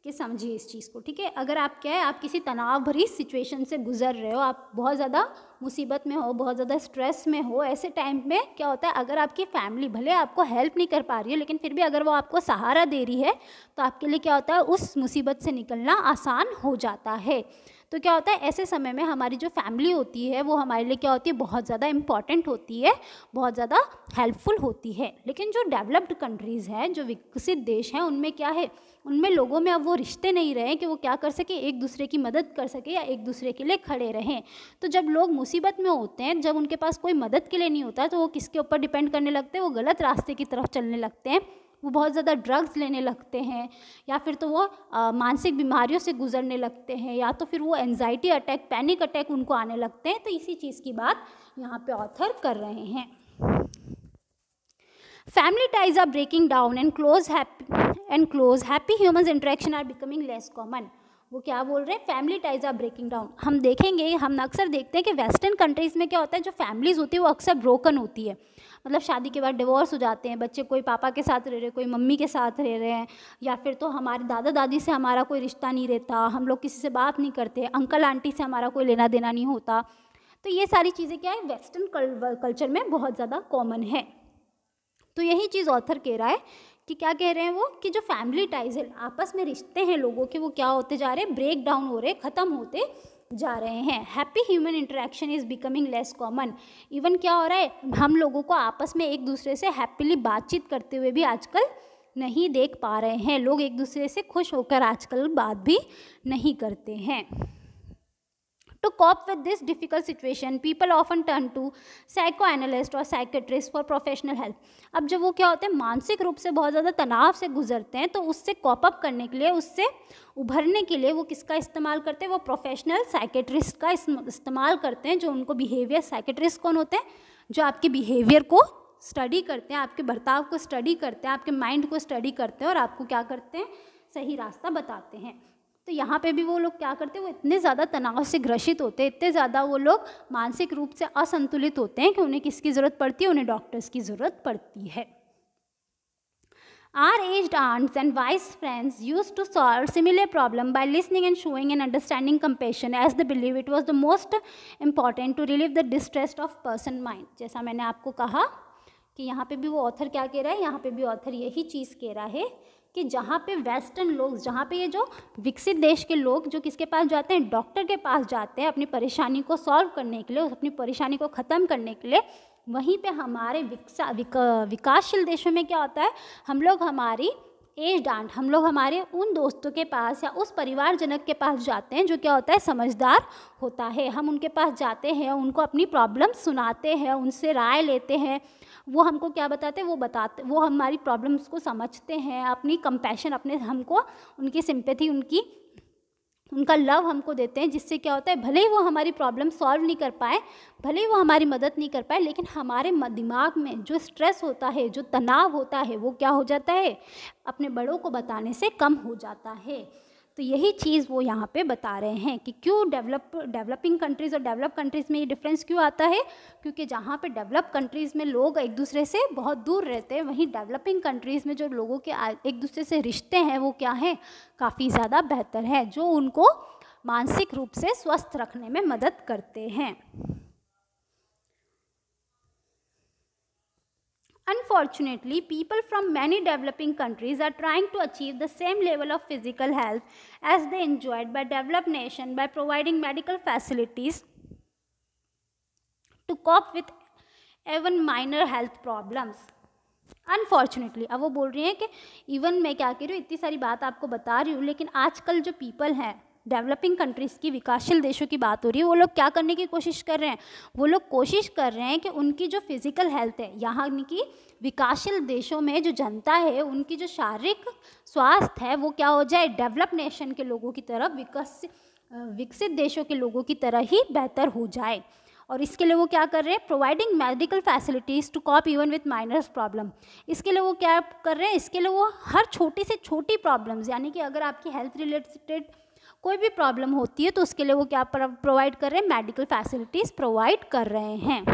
कि समझिए इस चीज़ को, ठीक है, अगर आप क्या है, आप किसी तनाव भरी सिचुएशन से गुजर रहे हो, आप बहुत ज़्यादा मुसीबत में हो, बहुत ज़्यादा स्ट्रेस में हो, ऐसे टाइम में क्या होता है, अगर आपकी फैमिली भले आपको हेल्प नहीं कर पा रही है, लेकिन फिर भी अगर वो आपको सहारा दे रही है, तो आपके लिए क्या होता है, उस मुसीबत से निकलना आसान हो जाता है। तो क्या होता है, ऐसे समय में हमारी जो फैमिली होती है वो हमारे लिए क्या होती है, बहुत ज़्यादा इम्पॉर्टेंट होती है, बहुत ज़्यादा हेल्पफुल होती है। लेकिन जो डेवलप्ड कंट्रीज़ हैं, जो विकसित देश हैं, उनमें क्या है, उनमें लोगों में अब वो रिश्ते नहीं रहे कि वो क्या कर सके, एक दूसरे की मदद कर सके या एक दूसरे के लिए खड़े रहें। तो जब लोग मुसीबत में होते हैं, जब उनके पास कोई मदद के लिए नहीं होता, तो वो किसके ऊपर डिपेंड करने लगते हैं, वो गलत रास्ते की तरफ चलने लगते हैं, वो बहुत ज़्यादा ड्रग्स लेने लगते हैं, या फिर तो वो मानसिक बीमारियों से गुजरने लगते हैं, या तो फिर वो एंजाइटी अटैक, पैनिक अटैक उनको आने लगते हैं। तो इसी चीज़ की बात यहाँ पे ऑथर कर रहे हैं। Family ties are breaking down and close happy humans interaction are becoming less common. वो क्या बोल रहे हैं, family ties are breaking down. हम देखेंगे, हम अक्सर देखते हैं कि वेस्टर्न कंट्रीज़ में क्या होता है, जो फैमिलीज़ होती है वो अक्सर ब्रोकन होती है, मतलब शादी के बाद डिवोर्स हो जाते हैं, बच्चे कोई पापा के साथ रह रहे हैं, कोई मम्मी के साथ रह रहे हैं, या फिर तो हमारे दादा दादी से हमारा कोई रिश्ता नहीं रहता, हम लोग किसी से बात नहीं करते, अंकल आंटी से हमारा कोई लेना देना नहीं होता। तो ये सारी चीज़ें क्या है, वेस्टर्न कल्चर में बहुत ज़्यादा कॉमन है। तो यही चीज़ ऑथर कह रहा है कि क्या कह रहे हैं वो, कि जो फैमिली टाइज है, आपस में रिश्ते हैं लोगों के, वो क्या होते जा रहे हैं, ब्रेक डाउन हो रहे, ख़त्म होते जा रहे हैं। Happy human interaction is becoming less common. Even क्या हो रहा है, हम लोगों को आपस में एक दूसरे से हैप्पीली बातचीत करते हुए भी आजकल नहीं देख पा रहे हैं। लोग एक दूसरे से खुश होकर आजकल बात भी नहीं करते हैं। To cope with this difficult situation, people often turn to psychoanalyst और psychiatrist for professional help. अब जब वो क्या होते हैं, मानसिक रूप से बहुत ज़्यादा तनाव से गुजरते हैं, तो उससे कॉप अप करने के लिए, उससे उभरने के लिए वो किसका इस्तेमाल करते हैं, वो प्रोफेशनल साइकेट्रिस्ट का इस्तेमाल करते हैं। जो उनको बिहेवियर साइकेट्रिस्ट कौन होते हैं, जो आपके बिहेवियर को स्टडी करते हैं, आपके बर्ताव को स्टडी करते हैं, आपके माइंड को स्टडी करते हैं और आपको क्या करते हैं, सही रास्ता बताते हैं। तो यहाँ पे भी वो लोग क्या करते हैं, वो इतने ज़्यादा तनाव से ग्रसित होते हैं, इतने ज़्यादा वो लोग मानसिक रूप से असंतुलित होते हैं कि उन्हें किसकी ज़रूरत पड़ती है, उन्हें डॉक्टर्स की ज़रूरत पड़ती है। Our aged aunts and wise friends used to solve similar problem by listening and showing and understanding compassion, as they believe it was the most important to relieve the distress of person mind. जैसा मैंने आपको कहा कि यहाँ पे भी वो author क्या कह रहा है, यहाँ पे भी ऑथर यही चीज़ कह रहा है कि जहाँ पे वेस्टर्न लोग, जहाँ पे ये जो विकसित देश के लोग जो किसके पास जाते हैं, डॉक्टर के पास जाते हैं अपनी परेशानी को सॉल्व करने के लिए, अपनी परेशानी को ख़त्म करने के लिए, वहीं पे हमारे विकासशील देशों में क्या होता है, हम लोग हमारी एज आंट, हम लोग हमारे उन दोस्तों के पास या उस परिवारजनक के पास जाते हैं जो क्या होता है, समझदार होता है। हम उनके पास जाते हैं, उनको अपनी प्रॉब्लम सुनाते हैं, उनसे राय लेते हैं, वो हमको क्या बताते हैं, वो हमारी प्रॉब्लम्स को समझते हैं, अपनी कंपैशन, अपने हमको उनकी सिंपैथी, उनका लव हमको देते हैं, जिससे क्या होता है, भले ही वो हमारी प्रॉब्लम सॉल्व नहीं कर पाए, भले ही वो हमारी मदद नहीं कर पाए, लेकिन हमारे दिमाग में जो स्ट्रेस होता है, जो तनाव होता है, वो क्या हो जाता है, अपने बड़ों को बताने से कम हो जाता है। तो यही चीज़ वो यहाँ पे बता रहे हैं कि क्यों डेवलपिंग कंट्रीज़ और डेवलप कंट्रीज़ में ये डिफरेंस क्यों आता है, क्योंकि जहाँ पे डेवलप कंट्रीज़ में लोग एक दूसरे से बहुत दूर रहते हैं, वहीं डेवलपिंग कंट्रीज़ में जो लोगों के एक दूसरे से रिश्ते हैं वो क्या हैं, काफ़ी ज़्यादा बेहतर है, जो उनको मानसिक रूप से स्वस्थ रखने में मदद करते हैं। Unfortunately, people from many developing countries are trying to achieve the same level of physical health as they enjoyed by developed nations by providing medical facilities to cope with even minor health problems. Unfortunately, अब वो बोल रही हैं कि even मैं क्या कह रही हूँ, इतनी सारी बात आपको बता रही हूँ, लेकिन आजकल जो पीपल हैं, डेवलपिंग कंट्रीज़ की, विकासशील देशों की बात हो रही है, वो लोग क्या करने की कोशिश कर रहे हैं, वो लोग कोशिश कर रहे हैं कि उनकी जो फिज़िकल हेल्थ है, यहाँ की विकासशील देशों में जो जनता है उनकी जो शारीरिक स्वास्थ्य है वो क्या हो जाए, डेवलप नेशन के लोगों की तरह, विकसित देशों के लोगों की तरह ही बेहतर हो जाए। और इसके लिए वो क्या कर रहे हैं, providing medical facilities to cope even with minor problem. इसके लिए वो क्या कर रहे हैं, इसके लिए वो हर छोटी से छोटी प्रॉब्लम्स, यानी कि अगर आपकी हेल्थ रिलेटेड कोई भी प्रॉब्लम होती है तो उसके लिए वो क्या प्रोवाइड कर रहे हैं, मेडिकल फैसिलिटीज़ प्रोवाइड कर रहे हैं।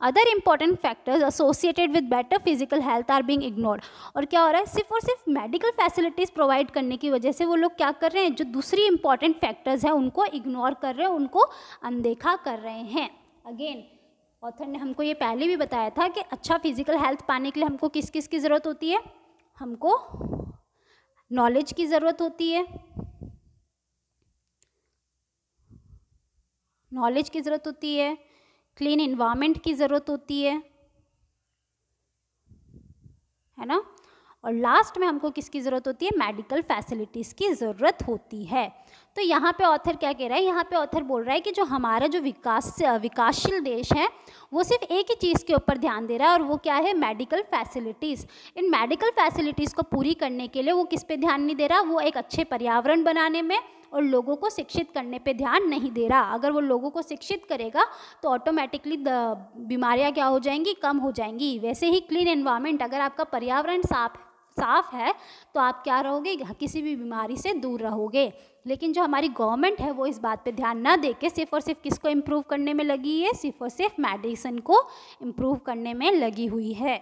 Other important factors associated with better physical health are being ignored. और क्या हो रहा है, सिर्फ और सिर्फ मेडिकल फैसिलिटीज़ प्रोवाइड करने की वजह से वो लोग क्या कर रहे हैं, जो दूसरी इंपॉर्टेंट फैक्टर्स हैं उनको इग्नोर कर रहे हैं, उनको अनदेखा कर रहे हैं। अगेन ऑथर ने हमको ये पहले भी बताया था कि अच्छा फिजिकल हेल्थ पाने के लिए हमको किस किस की ज़रूरत होती है, हमको नॉलेज की ज़रूरत होती है, नॉलेज की ज़रूरत होती है, क्लीन इन्वायरमेंट की ज़रूरत होती है ना, और लास्ट में हमको किसकी ज़रूरत होती है, मेडिकल फैसिलिटीज़ की ज़रूरत होती है। तो यहाँ पे ऑथर क्या कह रहा है, यहाँ पे ऑथर बोल रहा है कि जो हमारा जो विकासशील देश है वो सिर्फ एक ही चीज़ के ऊपर ध्यान दे रहा है, और वो क्या है, मेडिकल फैसिलिटीज़। इन मेडिकल फैसिलिटीज़ को पूरी करने के लिए वो किस पे ध्यान नहीं दे रहा, वो एक अच्छे पर्यावरण बनाने में और लोगों को शिक्षित करने पे ध्यान नहीं दे रहा। अगर वो लोगों को शिक्षित करेगा तो ऑटोमेटिकली बीमारियां क्या हो जाएंगी, कम हो जाएंगी। वैसे ही क्लीन एनवायरनमेंट, अगर आपका पर्यावरण साफ है तो आप क्या रहोगे, किसी भी बीमारी से दूर रहोगे। लेकिन जो हमारी गवर्नमेंट है वो इस बात पे ध्यान ना दे के सिर्फ और सिर्फ किसको इम्प्रूव करने में लगी है, सिर्फ और सिर्फ मेडिसिन को इम्प्रूव करने में लगी हुई है।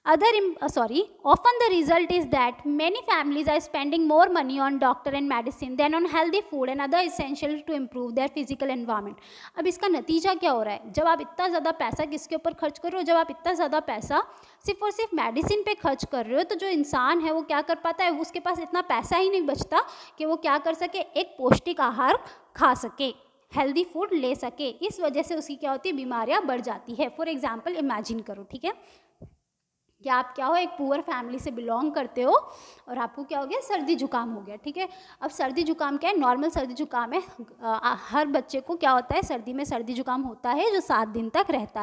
Often the result is that many families are spending more money on doctor and medicine than on healthy food and other essentials to improve their physical environment. अब इसका नतीजा क्या हो रहा है, जब आप इतना ज़्यादा पैसा किसके ऊपर खर्च कर रहे हो, जब आप इतना ज़्यादा पैसा सिर्फ और सिर्फ मेडिसिन पे खर्च कर रहे हो, तो जो इंसान है वो क्या कर पाता है, उसके पास इतना पैसा ही नहीं बचता कि वो क्या कर सके, एक पौष्टिक आहार खा सके, हेल्दी फूड ले सके। इस वजह से उसकी क्या होती है, बीमारियाँ बढ़ जाती है। फॉर एग्जाम्पल इमेजिन करो, ठीक है, कि आप क्या हो, एक पुअर फैमिली से बिलोंग करते हो और आपको क्या हो गया, सर्दी जुकाम हो गया, ठीक है। अब सर्दी जुकाम क्या है, नॉर्मल सर्दी जुकाम है, हर बच्चे को क्या होता है, सर्दी में सर्दी जुकाम होता है जो 7 दिन तक रहता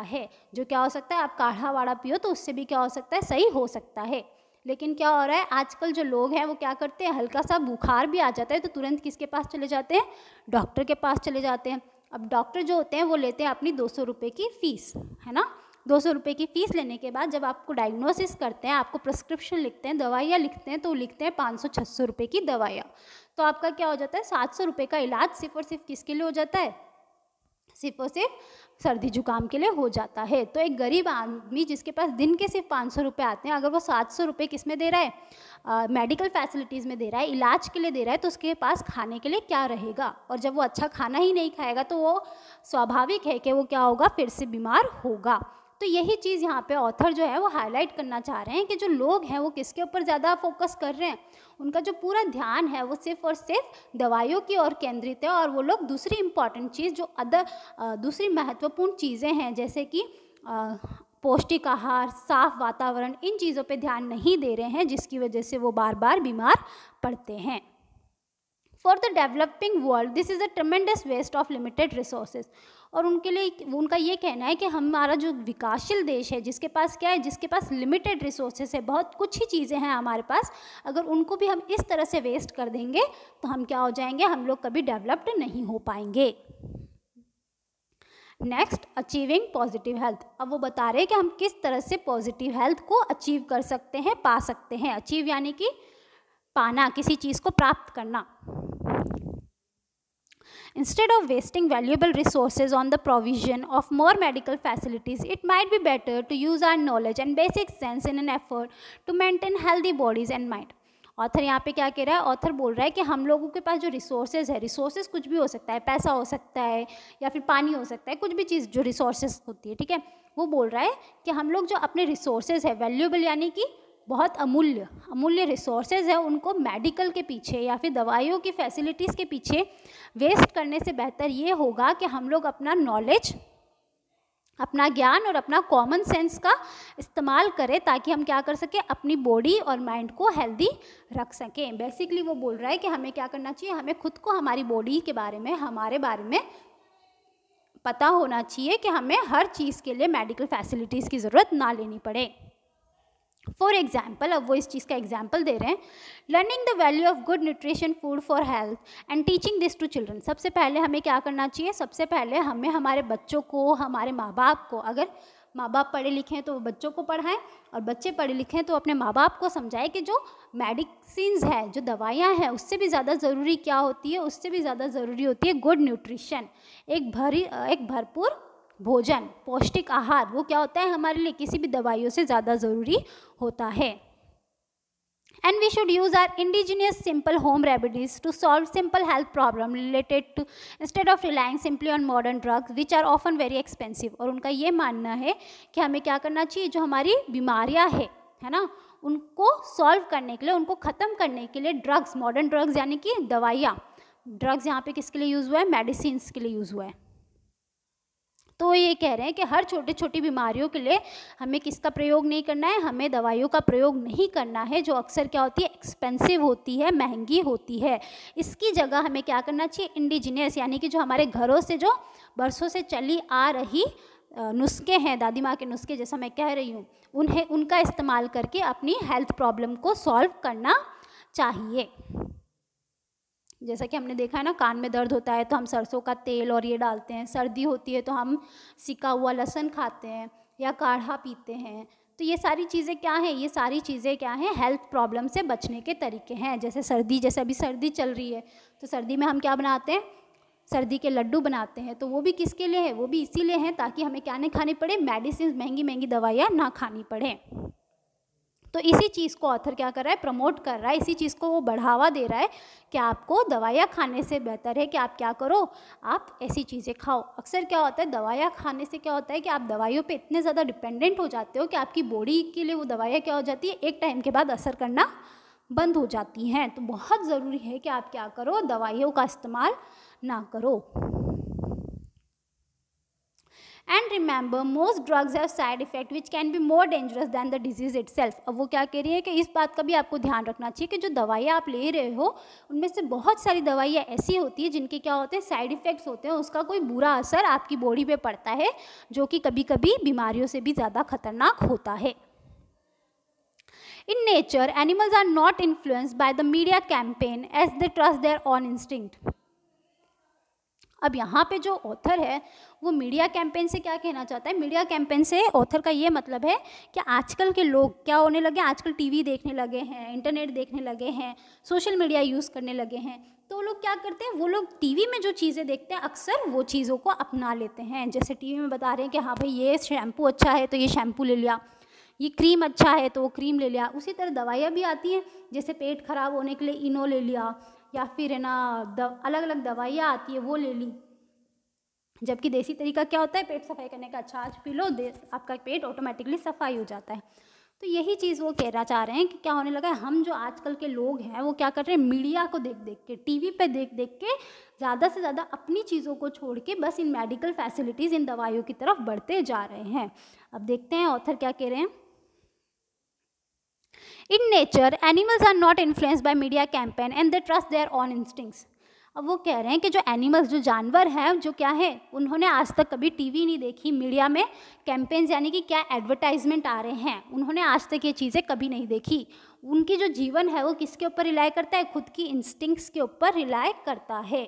है, जो क्या हो सकता है, आप काढ़ा वाड़ा पियो तो उससे भी क्या हो सकता है, सही हो सकता है। लेकिन क्या हो रहा है, आजकल जो लोग हैं वो क्या करते हैं, हल्का सा बुखार भी आ जाता है तो तुरंत किसके पास चले जाते हैं, डॉक्टर के पास चले जाते हैं। अब डॉक्टर जो होते हैं वो लेते हैं अपनी 200 रुपये की फ़ीस, है ना। 200 रुपये की फ़ीस लेने के बाद जब आपको डायग्नोसिस करते हैं, आपको प्रिस्क्रिप्शन लिखते हैं, दवाइयाँ लिखते हैं, तो लिखते हैं 500-600 रुपये की दवाइयाँ। तो आपका क्या हो जाता है, 700 रुपये का इलाज सिर्फ और सिर्फ किसके लिए हो जाता है, सिर्फ और सिर्फ सर्दी जुकाम के लिए हो जाता है। तो एक गरीब आदमी जिसके पास दिन के सिर्फ 500 रुपये आते हैं, अगर वो 700 रुपये किस में दे रहा है, मेडिकल फैसिलिटीज़ में दे रहा है, इलाज के लिए दे रहा है, तो उसके पास खाने के लिए क्या रहेगा। और जब वो अच्छा खाना ही नहीं खाएगा तो वो स्वाभाविक है कि वो क्या होगा, फिर से बीमार होगा। तो यही चीज़ यहाँ पे ऑथर जो है वो हाईलाइट करना चाह रहे हैं कि जो लोग हैं वो किसके ऊपर ज़्यादा फोकस कर रहे हैं, उनका जो पूरा ध्यान है वो सिर्फ और सिर्फ दवाइयों की ओर केंद्रित है, और वो लोग दूसरी इम्पॉर्टेंट चीज़ जो दूसरी महत्वपूर्ण चीज़ें हैं जैसे कि पौष्टिक आहार, साफ वातावरण, इन चीज़ों पे ध्यान नहीं दे रहे हैं, जिसकी वजह से वो बार बार बीमार पड़ते हैं। For the developing world this is a tremendous waste of limited resources. और उनके लिए उनका ये कहना है कि हमारा जो विकासशील देश है, जिसके पास क्या है, जिसके पास लिमिटेड रिसोर्सेज है, बहुत कुछ ही चीज़ें हैं हमारे पास, अगर उनको भी हम इस तरह से वेस्ट कर देंगे तो हम क्या हो जाएंगे, हम लोग कभी डेवलप्ड नहीं हो पाएंगे। Next, achieving positive health. अब वो बता रहे हैं कि हम किस तरह से पॉजिटिव हेल्थ को अचीव कर सकते हैं, पा सकते हैं। अचीव यानी कि पाना, किसी चीज़ को प्राप्त करना। Instead of wasting valuable resources on the provision of more medical facilities, it might be better to use our knowledge and basic sense in an effort to maintain healthy bodies and mind. Author यहाँ पे क्या कह रहा है, author बोल रहा है कि हम लोगों के पास जो रिसोर्सेज है, रिसोर्सेज कुछ भी हो सकता है, पैसा हो सकता है या फिर पानी हो सकता है, कुछ भी चीज़ जो रिसोर्सेज होती है, ठीक है, वो बोल रहा है कि हम लोग जो अपने रिसोर्सेज है, वैल्यूएबल यानी कि बहुत अमूल्य रिसोर्सेज है, उनको मेडिकल के पीछे या फिर दवाइयों की फैसिलिटीज़ के पीछे वेस्ट करने से बेहतर ये होगा कि हम लोग अपना नॉलेज, अपना ज्ञान और अपना कॉमन सेंस का इस्तेमाल करें, ताकि हम क्या कर सकें, अपनी बॉडी और माइंड को हेल्दी रख सकें। बेसिकली वो बोल रहा है कि हमें क्या करना चाहिए, हमें खुद को हमारी बॉडी के बारे में, हमारे बारे में पता होना चाहिए कि हमें हर चीज़ के लिए मेडिकल फैसिलिटीज़ की ज़रूरत ना लेनी पड़े। फॉर एग्जाम्पल, अब वो इस चीज़ का एग्जाम्पल दे रहे हैं, learning the value of good nutrition food for health and teaching this to children. सबसे पहले हमें क्या करना चाहिए, सबसे पहले हमें हमारे बच्चों को, हमारे माँ बाप को, अगर माँ बाप पढ़े लिखे हैं तो वो बच्चों को पढ़ाएं, और बच्चे पढ़े लिखे हैं तो अपने माँ बाप को समझाएं कि जो मेडिसिन्स है, जो दवाइयाँ हैं, उससे भी ज़्यादा ज़रूरी क्या होती है, उससे भी ज़्यादा ज़रूरी होती है गुड न्यूट्रिशन, एक भरपूर भोजन, पौष्टिक आहार। वो क्या होता है हमारे लिए, किसी भी दवाइयों से ज़्यादा ज़रूरी होता है। And we should use our indigenous simple home remedies to solve simple health problem related to, instead of relying simply on modern drugs which are often very expensive। और उनका ये मानना है कि हमें क्या करना चाहिए, जो हमारी बीमारियां है ना, उनको सॉल्व करने के लिए, उनको ख़त्म करने के लिए ड्रग्स, मॉडर्न ड्रग्स यानी कि दवाइयाँ, ड्रग्स यहाँ पे किसके लिए यूज़ हुआ है, मेडिसिन्स के लिए यूज़ हुआ है। तो ये कह रहे हैं कि हर छोटी छोटी बीमारियों के लिए हमें किसका प्रयोग नहीं करना है, हमें दवाइयों का प्रयोग नहीं करना है, जो अक्सर क्या होती है, एक्सपेंसिव होती है, महंगी होती है। इसकी जगह हमें क्या करना चाहिए, इंडिजिनियस यानी कि जो हमारे घरों से जो बरसों से चली आ रही नुस्खे हैं, दादी माँ के नुस्खे जैसा मैं कह रही हूँ, उनका इस्तेमाल करके अपनी हेल्थ प्रॉब्लम को सॉल्व करना चाहिए। जैसा कि हमने देखा है ना, कान में दर्द होता है तो हम सरसों का तेल और ये डालते हैं, सर्दी होती है तो हम सिका हुआ लहसुन खाते हैं या काढ़ा पीते हैं। तो ये सारी चीज़ें क्या हैं, ये सारी चीज़ें क्या हैं, हेल्थ प्रॉब्लम से बचने के तरीके हैं। जैसे अभी सर्दी चल रही है तो सर्दी में हम क्या बनाते हैं, सर्दी के लड्डू बनाते हैं, तो वो भी किसके लिए है, वो भी इसीलिए हैं ताकि हमें क्या नहीं खानी पड़े, मेडिसिन, महंगी महंगी दवाइयाँ ना खानी पड़े। तो इसी चीज़ को ऑथर क्या कर रहा है, प्रमोट कर रहा है, इसी चीज़ को वो बढ़ावा दे रहा है कि आपको दवाइयाँ खाने से बेहतर है कि आप क्या करो, आप ऐसी चीज़ें खाओ। अक्सर क्या होता है, दवाइयाँ खाने से क्या होता है कि आप दवाइयों पे इतने ज़्यादा डिपेंडेंट हो जाते हो कि आपकी बॉडी के लिए वो दवाइयाँ क्या हो जाती है, एक टाइम के बाद असर करना बंद हो जाती हैं। तो बहुत ज़रूरी है कि आप क्या करो, दवाइयों का इस्तेमाल ना करो। And remember, most drugs have side effect which can be more dangerous than the disease itself. अब वो क्या कह रही है कि इस बात का भी आपको ध्यान रखना चाहिए कि जो दवाइयाँ आप ले रहे हो उनमें से बहुत सारी दवाइयाँ ऐसी होती है जिनके क्या होते हैं, साइड इफ़ेक्ट्स होते हैं, उसका कोई बुरा असर आपकी बॉडी पे पड़ता है, जो कि कभी कभी बीमारियों से भी ज़्यादा खतरनाक होता है। In nature, animals are not influenced by the media campaign as they trust their own instinct। अब यहाँ पे जो ऑथर है वो मीडिया कैंपेन से क्या कहना चाहता है, मीडिया कैंपेन से ऑथर का ये मतलब है कि आजकल के लोग क्या होने लगे, आजकल टीवी देखने लगे हैं, इंटरनेट देखने लगे हैं, सोशल मीडिया यूज़ करने लगे हैं, तो वो लोग क्या करते हैं, वो लोग टीवी में जो चीज़ें देखते हैं अक्सर वो चीज़ों को अपना लेते हैं। जैसे टीवी में बता रहे हैं कि हाँ भाई ये शैम्पू अच्छा है तो ये शैम्पू ले लिया, ये क्रीम अच्छा है तो वो क्रीम ले लिया। उसी तरह दवाइयाँ भी आती हैं, जैसे पेट खराब होने के लिए इनो ले लिया, या फिर है ना अलग अलग दवाइयाँ आती है वो ले ली। जबकि देसी तरीका क्या होता है, पेट सफाई करने का, छाछ पी लो, आपका पेट ऑटोमेटिकली सफाई हो जाता है। तो यही चीज़ वो कहना चाह रहे हैं कि क्या होने लगा है, हम जो आजकल के लोग हैं वो क्या कर रहे हैं, मीडिया को देख देख के, टीवी पे देख देख के ज़्यादा से ज़्यादा अपनी चीज़ों को छोड़ के बस इन मेडिकल फैसिलिटीज़, इन दवाइयों की तरफ बढ़ते जा रहे हैं। अब देखते हैं ऑथर क्या कह रहे हैं। In nature, animals are not influenced by media campaign and they trust their own instincts। अब वो कह रहे हैं कि जो एनिमल्स, जो जानवर हैं, जो क्या है, उन्होंने आज तक कभी टीवी नहीं देखी, मीडिया में कैंपेन्स यानी कि क्या एडवर्टाइजमेंट आ रहे हैं, उन्होंने आज तक ये चीज़ें कभी नहीं देखी। उनकी जो जीवन है वो किसके ऊपर रिलाई करता है, खुद की इंस्टिंक्ट्स के ऊपर रिलाई करता है।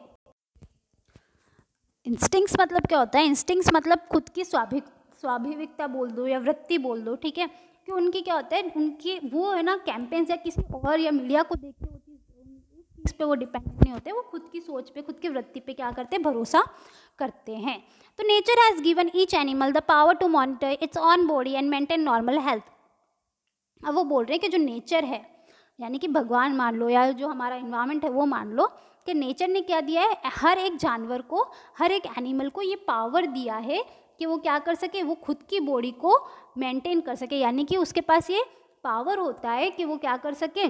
इंस्टिंक्ट्स मतलब क्या होता है, इंस्टिंक्ट्स मतलब खुद की स्वाभाविकता बोल दो या वृत्ति बोल दो, ठीक है, कि उनकी क्या होता है, उनकी वो है ना कैंपेन्स या किसी और या मीडिया को देख के वो चीज़ पे वो डिपेंडेंट नहीं होते, वो खुद की सोच पे, खुद की वृत्ति पे क्या करते हैं, भरोसा करते हैं। तो nature has given each animal the power to monitor its own body and maintain normal health. अब वो बोल रहे हैं कि जो नेचर है, यानी कि भगवान मान लो या जो हमारा इन्वायरमेंट है वो मान लो कि नेचर ने क्या दिया है, हर एक जानवर को, हर एक एनिमल को ये पावर दिया है कि वो क्या कर सके, वो खुद की बॉडी को मेंटेन कर सके। यानी कि उसके पास ये पावर होता है कि वो क्या कर सके,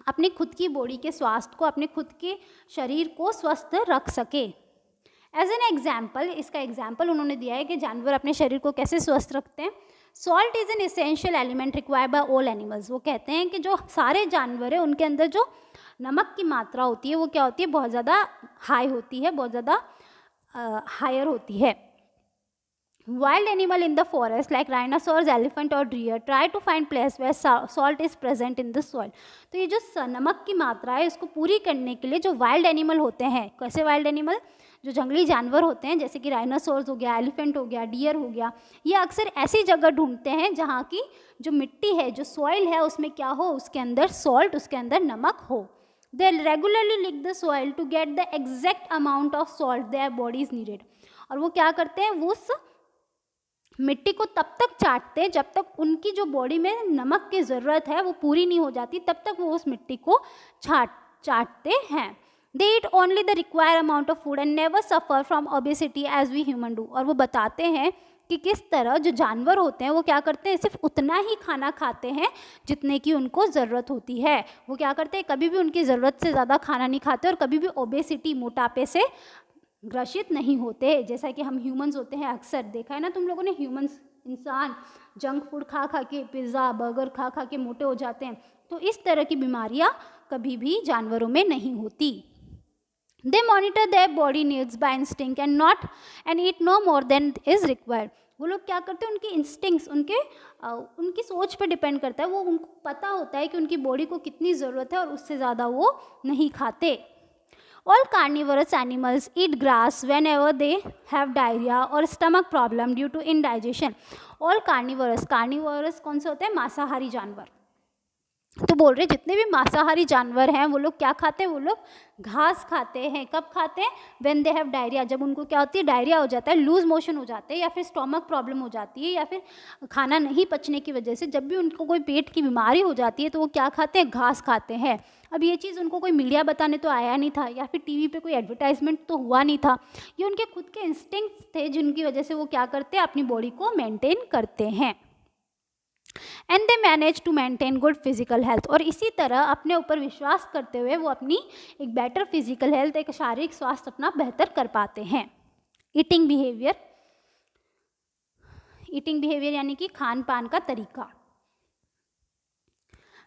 अपने खुद की बॉडी के स्वास्थ्य को, अपने खुद के शरीर को स्वस्थ रख सके। एज एन एग्जाम्पल, इसका एग्जाम्पल उन्होंने दिया है कि जानवर अपने शरीर को कैसे स्वस्थ रखते हैं। Salt is an essential element required by all animals. वो कहते हैं कि जो सारे जानवर हैं उनके अंदर जो नमक की मात्रा होती है वो क्या होती है, बहुत ज़्यादा हाई होती है, बहुत ज़्यादा हायर होती है। Wild animal in the forest like rhinoceros, elephant और deer try to find place where salt is present in the soil। तो ये जो नमक की मात्रा है इसको पूरी करने के लिए जो वाइल्ड एनिमल होते हैं, कैसे वाइल्ड एनिमल, जो जंगली जानवर होते हैं जैसे कि राइनोसोर्स हो गया, एलिफेंट हो गया, डियर हो गया, ये अक्सर ऐसी जगह ढूंढते हैं जहाँ की जो मिट्टी है, जो सॉइल है उसमें क्या हो, उसके अंदर सॉल्ट, उसके अंदर नमक हो। They regularly lick the soil to get the exact amount of salt their body is needed. और वो क्या करते हैं, वो उस मिट्टी को तब तक चाटते हैं जब तक उनकी जो बॉडी में नमक की ज़रूरत है वो पूरी नहीं हो जाती, तब तक वो उस मिट्टी को चाटते हैं। They eat only the require amount of food and never suffer from obesity as we human do. और वो बताते हैं कि किस तरह जो जानवर होते हैं वो क्या करते हैं, सिर्फ उतना ही खाना खाते हैं जितने की उनको ज़रूरत होती है। वो क्या करते हैं, कभी भी उनकी ज़रूरत से ज़्यादा खाना नहीं खाते और कभी भी ओबेसिटी, मोटापे से ग्रसित नहीं होते, जैसा कि हम ह्यूमंस होते हैं। अक्सर देखा है ना तुम लोगों ने, ह्यूमंस, इंसान जंक फूड खा खा के, पिज़्ज़ा बर्गर खा खा के मोटे हो जाते हैं। तो इस तरह की बीमारियां कभी भी जानवरों में नहीं होती। They monitor their body needs by instinct and eat no more than is required. वो लोग क्या करते हैं, उनके इंस्टिंक्ट्स, उनकी सोच पर डिपेंड करता है, वो उनको पता होता है कि उनकी बॉडी को कितनी ज़रूरत है और उससे ज़्यादा वो नहीं खाते। All carnivorous animals eat grass whenever they have diarrhea or stomach problem due to indigestion। All carnivorous कौन से होते हैं, मांसाहारी जानवर। तो बोल रहे जितने भी मांसाहारी जानवर हैं वो लोग क्या खाते हैं, वो लोग घास खाते हैं। कब खाते हैं, व्हेन दे हैव डायरिया, जब उनको क्या होती है, डायरिया हो जाता है, लूज मोशन हो जाते हैं, या फिर स्टोमक प्रॉब्लम हो जाती है, या फिर खाना नहीं पचने की वजह से जब भी उनको कोई पेट की बीमारी हो जाती है तो वो क्या खाते हैं, घास खाते हैं। अब ये चीज़ उनको कोई मीडिया बताने तो आया नहीं था, या फिर टीवी पे कोई एडवर्टाइजमेंट तो हुआ नहीं था, ये उनके खुद के इंस्टिंक्ट्स थे जिनकी वजह से वो क्या करते हैं, अपनी बॉडी को मेंटेन करते हैं। And they manage to maintain good physical health. और इसी तरह अपने ऊपर विश्वास करते हुए वो अपनी एक बेटर फिजिकल हेल्थ, एक शारीरिक स्वास्थ्य अपना बेहतर कर पाते हैं। ईटिंग बिहेवियर यानी कि खान पान का तरीका।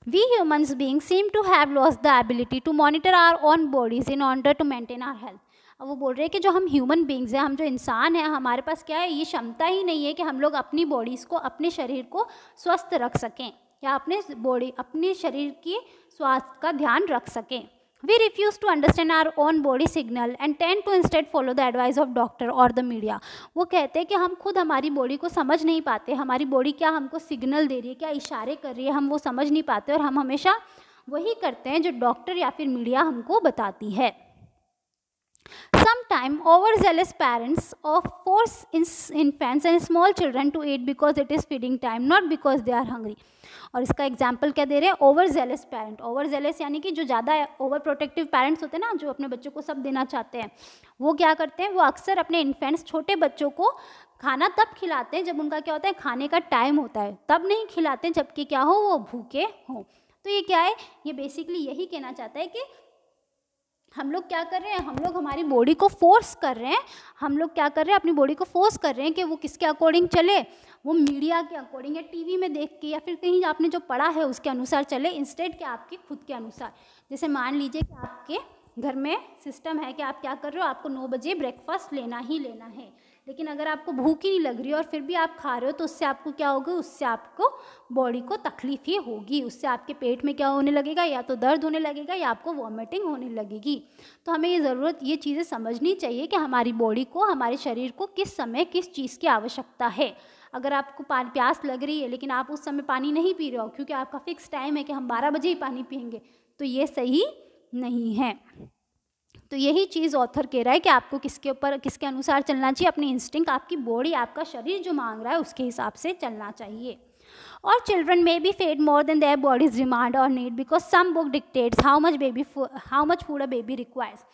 We humans beings seem to have lost the ability to monitor our own bodies in order to maintain our health। अब वो बोल रहे हैं कि जो हम ह्यूमन बींग्स हैं, हम जो इंसान हैं, हमारे पास क्या है, ये क्षमता ही नहीं है कि हम लोग अपनी बॉडीज़ को, अपने शरीर को स्वस्थ रख सकें या अपने शरीर की स्वास्थ्य का ध्यान रख सकें। We refuse to understand our own body signal and tend to instead follow the advice of doctor or the media। वो कहते हैं कि हम खुद हमारी बॉडी को समझ नहीं पाते, हमारी बॉडी क्या हमको सिग्नल दे रही है, क्या इशारे कर रही है, हम वो समझ नहीं पाते और हम हमेशा वही करते हैं जो डॉक्टर या फिर मीडिया हमको बताती है। Sometimes overzealous parents force infants and small children to eat because it is feeding time, not because they are hungry। और इसका एग्जाम्पल क्या दे रहे हैं, ओवरजेलस पेरेंट। ओवरजेलस यानी कि जो ज़्यादा ओवर प्रोटेक्टिव पेरेंट्स होते हैं ना, जो अपने बच्चों को सब देना चाहते हैं, वो क्या करते हैं, वो अक्सर अपने इन्फेंट्स, छोटे बच्चों को खाना तब खिलाते हैं जब उनका क्या होता है, खाने का टाइम होता है, तब नहीं खिलाते हैं जबकि क्या हो, वो भूखे हों। तो ये क्या है, ये बेसिकली यही कहना चाहता है कि हम लोग क्या कर रहे हैं, हम लोग हमारी बॉडी को फोर्स कर रहे हैं, हम लोग क्या कर रहे हैं, अपनी बॉडी को फोर्स कर रहे हैं कि वो किसके अकॉर्डिंग चले, वो मीडिया के अकॉर्डिंग या टीवी में देख के या फिर कहीं आपने जो पढ़ा है उसके अनुसार चले, इंस्टेड कि आपके खुद के अनुसार। जैसे मान लीजिए कि आपके घर में सिस्टम है कि आप क्या कर रहे हो, आपको 9 बजे ब्रेकफास्ट लेना ही लेना है, लेकिन अगर आपको भूख ही नहीं लग रही और फिर भी आप खा रहे हो तो उससे आपको क्या होगा, उससे आपको बॉडी को तकलीफ ही होगी, उससे आपके पेट में क्या होने लगेगा, या तो दर्द होने लगेगा या आपको वॉमिटिंग होने लगेगी। तो हमें ये चीज़ें समझनी चाहिए कि हमारी बॉडी को, हमारे शरीर को किस समय किस चीज़ की आवश्यकता है। अगर आपको प्यास लग रही है लेकिन आप उस समय पानी नहीं पी रहे हो क्योंकि आपका फिक्स टाइम है कि हम 12 बजे ही पानी पियेंगे, तो ये सही नहीं है। तो यही चीज़ ऑथर कह रहा है कि आपको किसके अनुसार चलना चाहिए, अपनी इंस्टिंक्ट, आपकी बॉडी, आपका शरीर जो मांग रहा है उसके हिसाब से चलना चाहिए। और children may be fed more than their bodies demand और need because some book dictates how much food a baby requires.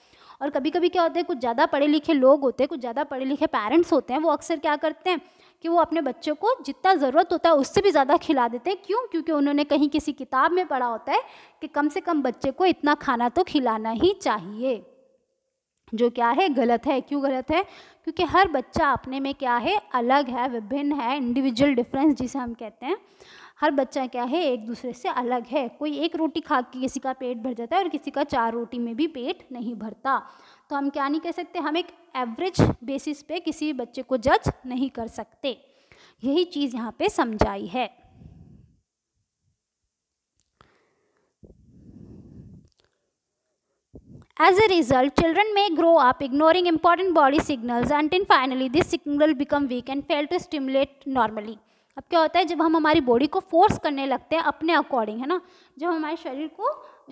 और कभी कभी क्या होता है, कुछ ज़्यादा पढ़े लिखे लोग होते हैं, कुछ ज़्यादा पढ़े लिखे पेरेंट्स होते हैं, वो अक्सर क्या करते हैं कि वो अपने बच्चों को जितना ज़रूरत होता है उससे भी ज़्यादा खिला देते हैं। क्यों? क्योंकि उन्होंने कहीं किसी किताब में पढ़ा होता है कि कम से कम बच्चे को इतना खाना तो खिलाना ही चाहिए, जो क्या है, गलत है। क्यों गलत है? क्योंकि हर बच्चा अपने में क्या है, अलग है, विभिन्न है, इंडिविजुअल डिफरेंस जिसे हम कहते हैं। हर बच्चा क्या है, एक दूसरे से अलग है। कोई एक रोटी खा के किसी का पेट भर जाता है और किसी का 4 रोटी में भी पेट नहीं भरता। तो हम क्या नहीं कह सकते, हम एक एवरेज बेसिस पे किसी बच्चे को जज नहीं कर सकते। यही चीज़ यहाँ पे समझाई है। As a result, children may grow up ignoring important body signals until finally this signal become weak and fail to stimulate normally. अब क्या होता है, जब हम हमारी बॉडी को फोर्स करने लगते हैं अपने अकॉर्डिंग, है ना, जब हमारे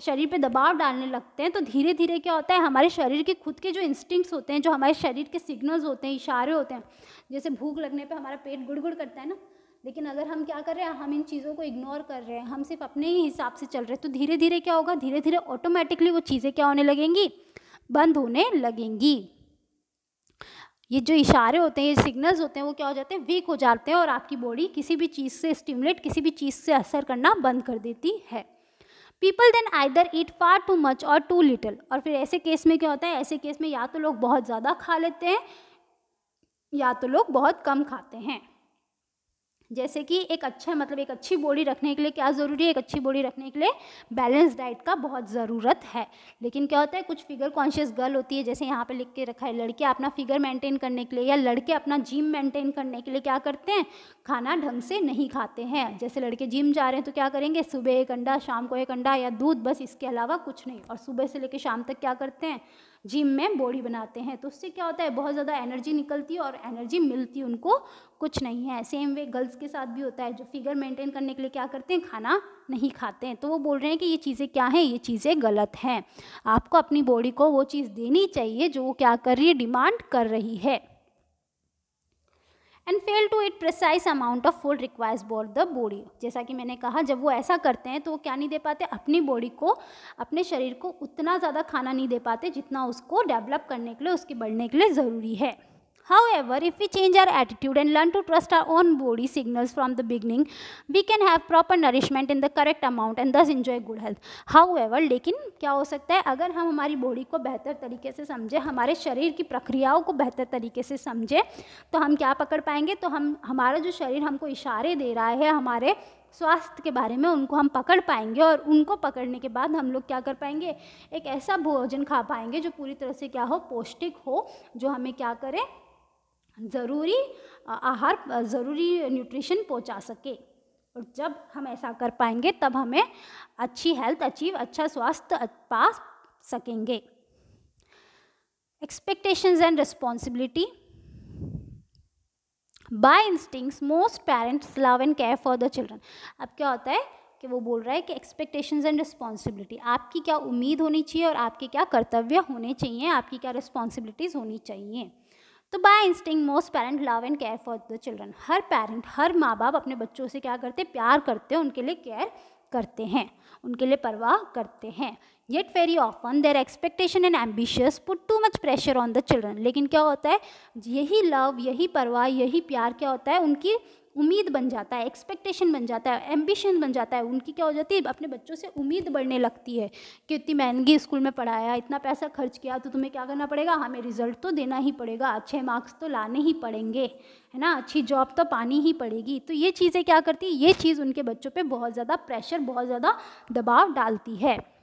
शरीर पे दबाव डालने लगते हैं, तो धीरे धीरे क्या होता है, हमारे शरीर के खुद के जो इंस्टिंक्ट्स होते हैं, जो हमारे शरीर के सिग्नल्स होते हैं, इशारे होते हैं, जैसे भूख लगने पे हमारा पेट गुड़गुड़ करता है ना, लेकिन अगर हम क्या कर रहे हैं, हम इन चीज़ों को इग्नोर कर रहे हैं, हम सिर्फ अपने ही हिसाब से चल रहे हैं, तो धीरे धीरे क्या होगा, धीरे धीरे ऑटोमेटिकली वो चीज़ें क्या होने लगेंगी, बंद होने लगेंगी। ये जो इशारे होते हैं, ये सिग्नल्स होते हैं, वो क्या हो जाते हैं, वीक हो जाते हैं और आपकी बॉडी किसी भी चीज़ से स्टिमुलेट, किसी भी चीज़ से असर करना बंद कर देती है। पीपल देन आइदर ईट फार टू मच और टू लिटिल। और फिर ऐसे केस में क्या होता है, ऐसे केस में या तो लोग बहुत ज़्यादा खा लेते हैं या तो लोग बहुत कम खाते हैं। जैसे कि एक अच्छी बॉडी रखने के लिए क्या ज़रूरी है, एक अच्छी बॉडी रखने के लिए बैलेंस डाइट का बहुत ज़रूरत है। लेकिन क्या होता है, कुछ फिगर कॉन्शियस गर्ल होती है, जैसे यहाँ पे लिख के रखा है, लड़के अपना फिगर मेंटेन करने के लिए या लड़के अपना जिम मेंटेन करने के लिए क्या करते हैं, खाना ढंग से नहीं खाते हैं। जैसे लड़के जिम जा रहे हैं तो क्या करेंगे, सुबह 1 अंडा, शाम को 1 अंडा या दूध, बस इसके अलावा कुछ नहीं, और सुबह से लेकर शाम तक क्या करते हैं, जिम में बॉडी बनाते हैं। तो उससे क्या होता है, बहुत ज़्यादा एनर्जी निकलती है और एनर्जी मिलती उनको कुछ नहीं है। सेम वे गर्ल्स के साथ भी होता है, जो फिगर मेंटेन करने के लिए क्या करते हैं, खाना नहीं खाते हैं। तो वो बोल रहे हैं कि ये चीज़ें क्या हैं, ये चीज़ें गलत हैं। आपको अपनी बॉडी को वो चीज़ देनी चाहिए जो वो क्या कर रही है, डिमांड कर रही है। And fail to eat precise amount of food requires for the body. जैसा कि मैंने कहा, जब वो ऐसा करते हैं तो वो क्या नहीं दे पाते, अपनी बॉडी को, अपने शरीर को उतना ज़्यादा खाना नहीं दे पाते जितना उसको डेवलप करने के लिए, उसके बढ़ने के लिए ज़रूरी है। However, if we change our attitude and learn to trust our own body signals from the beginning, we can have proper nourishment in the correct amount and thus enjoy good health. However, लेकिन क्या हो सकता है, अगर हम हमारी body को बेहतर तरीके से समझें, हमारे शरीर की प्रक्रियाओं को बेहतर तरीके से समझें, तो हम क्या पकड़ पाएंगे, तो हमारा जो शरीर हमको इशारे दे रहा है हमारे स्वास्थ्य के बारे में, उनको हम पकड़ पाएंगे। और उनको पकड़ने के बाद हम लोग क्या कर पाएंगे, एक ऐसा भोजन खा पाएंगे जो पूरी तरह से क्या हो, पौष्टिक हो, जो हमें क्या करे, ज़रूरी आहार, ज़रूरी न्यूट्रिशन पहुंचा सके। और जब हम ऐसा कर पाएंगे तब हमें अच्छी हेल्थ अच्छा स्वास्थ्य पा सकेंगे। Expectations and responsibility. By instincts most parents love and care for the children. अब क्या होता है कि वो बोल रहा है कि एक्सपेक्टेशंस एंड रिस्पॉन्सिबिलिटी, आपकी क्या उम्मीद होनी चाहिए और आपके क्या कर्तव्य होने चाहिए, आपकी क्या रिस्पॉन्सिबिलिटीज़ होनी चाहिए। तो by instinct most parent love and care for the children. हर पेरेंट, हर माँ बाप अपने बच्चों से क्या करते, प्यार करते हैं, उनके लिए केयर करते हैं, उनके लिए परवाह करते हैं। Yet very often their expectation and ambitious put too much pressure on the children. लेकिन क्या होता है, यही लव, यही परवाह, यही प्यार क्या होता है, उनकी उम्मीद बन जाता है, एक्सपेक्टेशन बन जाता है, एम्बिशन बन जाता है। उनकी क्या हो जाती है, अपने बच्चों से उम्मीद बढ़ने लगती है कि इतनी महंगी स्कूल में पढ़ाया, इतना पैसा खर्च किया, तो तुम्हें क्या करना पड़ेगा, हमें रिजल्ट तो देना ही पड़ेगा, अच्छे मार्क्स तो लाने ही पड़ेंगे, है ना, अच्छी जॉब तो पानी ही पड़ेगी। तो ये चीज़ें क्या करती है, ये चीज़ उनके बच्चों पर बहुत ज़्यादा प्रेशर, बहुत ज़्यादा दबाव डालती है।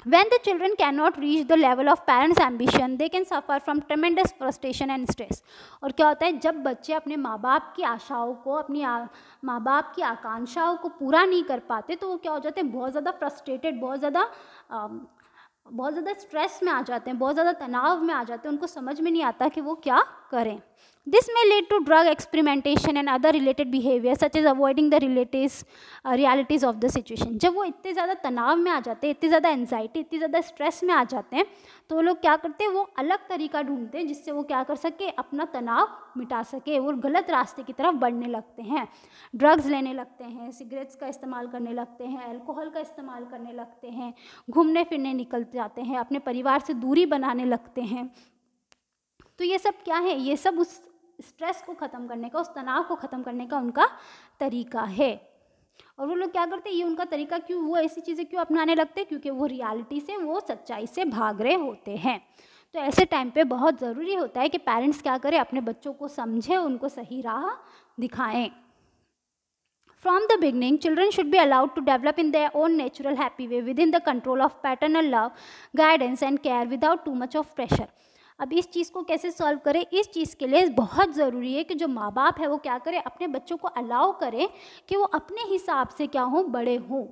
When the children cannot reach the level of parents' ambition, they can suffer from tremendous frustration and stress. और क्या होता है, जब बच्चे अपने माँ बाप की आशाओं को, अपनी माँ बाप की आकांक्षाओं को पूरा नहीं कर पाते, तो वो क्या हो जाते हैं, बहुत ज़्यादा फ्रस्ट्रेटेड, बहुत ज़्यादा स्ट्रेस में आ जाते हैं, बहुत ज़्यादा तनाव में आ जाते हैं, उनको समझ में नहीं आता कि वो क्या करें। This may lead to drug experimentation and other related behavior such as avoiding the realities of the situation. जब वो इतने ज़्यादा तनाव में आ जाते हैं, इतनी ज़्यादा एंजाइटी, इतनी ज़्यादा स्ट्रेस में आ जाते हैं, तो वो लोग क्या करते हैं, वो अलग तरीका ढूंढते हैं जिससे वो क्या कर सके, अपना तनाव मिटा सके। वो गलत रास्ते की तरफ बढ़ने लगते हैं, ड्रग्स लेने लगते हैं, सिगरेट्स का इस्तेमाल करने लगते हैं, अल्कोहल का इस्तेमाल करने लगते हैं, घूमने फिरने निकल जाते हैं, अपने परिवार से दूरी बनाने लगते हैं। तो ये सब क्या है, ये सब उस स्ट्रेस को ख़त्म करने का, उस तनाव को ख़त्म करने का उनका तरीका है। और वो लोग क्या करते हैं, ये उनका तरीका क्यों, वो ऐसी चीज़ें क्यों अपनाने लगते हैं, क्योंकि वो रियलिटी से, वो सच्चाई से भाग रहे होते हैं। तो ऐसे टाइम पे बहुत ज़रूरी होता है कि पेरेंट्स क्या करें, अपने बच्चों को समझें, उनको सही राह दिखाएं। From the beginning, children should be allowed to develop in their own natural happy way within the control of paternal love, guidance and care without too much of pressure. अब इस चीज़ को कैसे सॉल्व करें, इस चीज़ के लिए बहुत ज़रूरी है कि जो माँ बाप है वो क्या करें, अपने बच्चों को अलाउ करें कि वो अपने हिसाब से क्या हों, बड़े हों।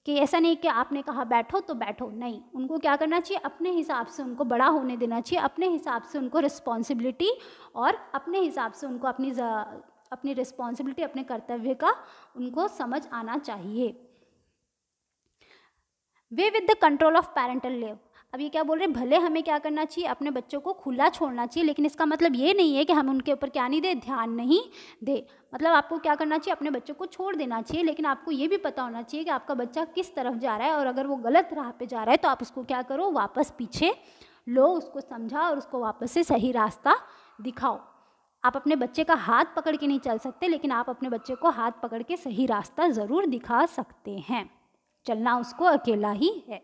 कि ऐसा नहीं कि आपने कहा बैठो तो बैठो, नहीं, उनको क्या करना चाहिए, अपने हिसाब से उनको बड़ा होने देना चाहिए, अपने हिसाब से उनको रिस्पॉन्सिबिलिटी और अपने हिसाब से उनको अपनी रिस्पॉन्सिबिलिटी, अपने कर्तव्य का उनको समझ आना चाहिए। Way with the control of parental love. अब ये क्या बोल रहे हैं, भले हमें क्या करना चाहिए, अपने बच्चों को खुला छोड़ना चाहिए, लेकिन इसका मतलब ये नहीं है कि हम उनके ऊपर क्या नहीं दे, ध्यान नहीं दे। मतलब आपको क्या करना चाहिए, अपने बच्चों को छोड़ देना चाहिए, लेकिन आपको ये भी पता होना चाहिए कि आपका बच्चा किस तरफ जा रहा है, और अगर वो गलत राह पे जा रहा है तो आप उसको क्या करो, वापस पीछे लो, उसको समझा और उसको वापस से सही रास्ता दिखाओ। आप अपने बच्चे का हाथ पकड़ के नहीं चल सकते, लेकिन आप अपने बच्चे को हाथ पकड़ के सही रास्ता ज़रूर दिखा सकते हैं। चलना उसको अकेला ही है।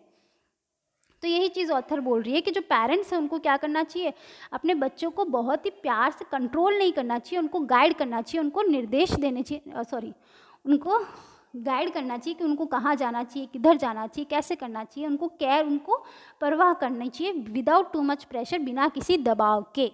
तो यही चीज़ ऑथर बोल रही है कि जो पेरेंट्स हैं उनको क्या करना चाहिए, अपने बच्चों को बहुत ही प्यार से कंट्रोल नहीं करना चाहिए, उनको गाइड करना चाहिए, उनको निर्देश देने चाहिए, उनको गाइड करना चाहिए कि उनको कहाँ जाना चाहिए, किधर जाना चाहिए, कैसे करना चाहिए, उनको केयर, उनको परवाह करनी चाहिए विदाउट टू मच प्रेशर, बिना किसी दबाव के।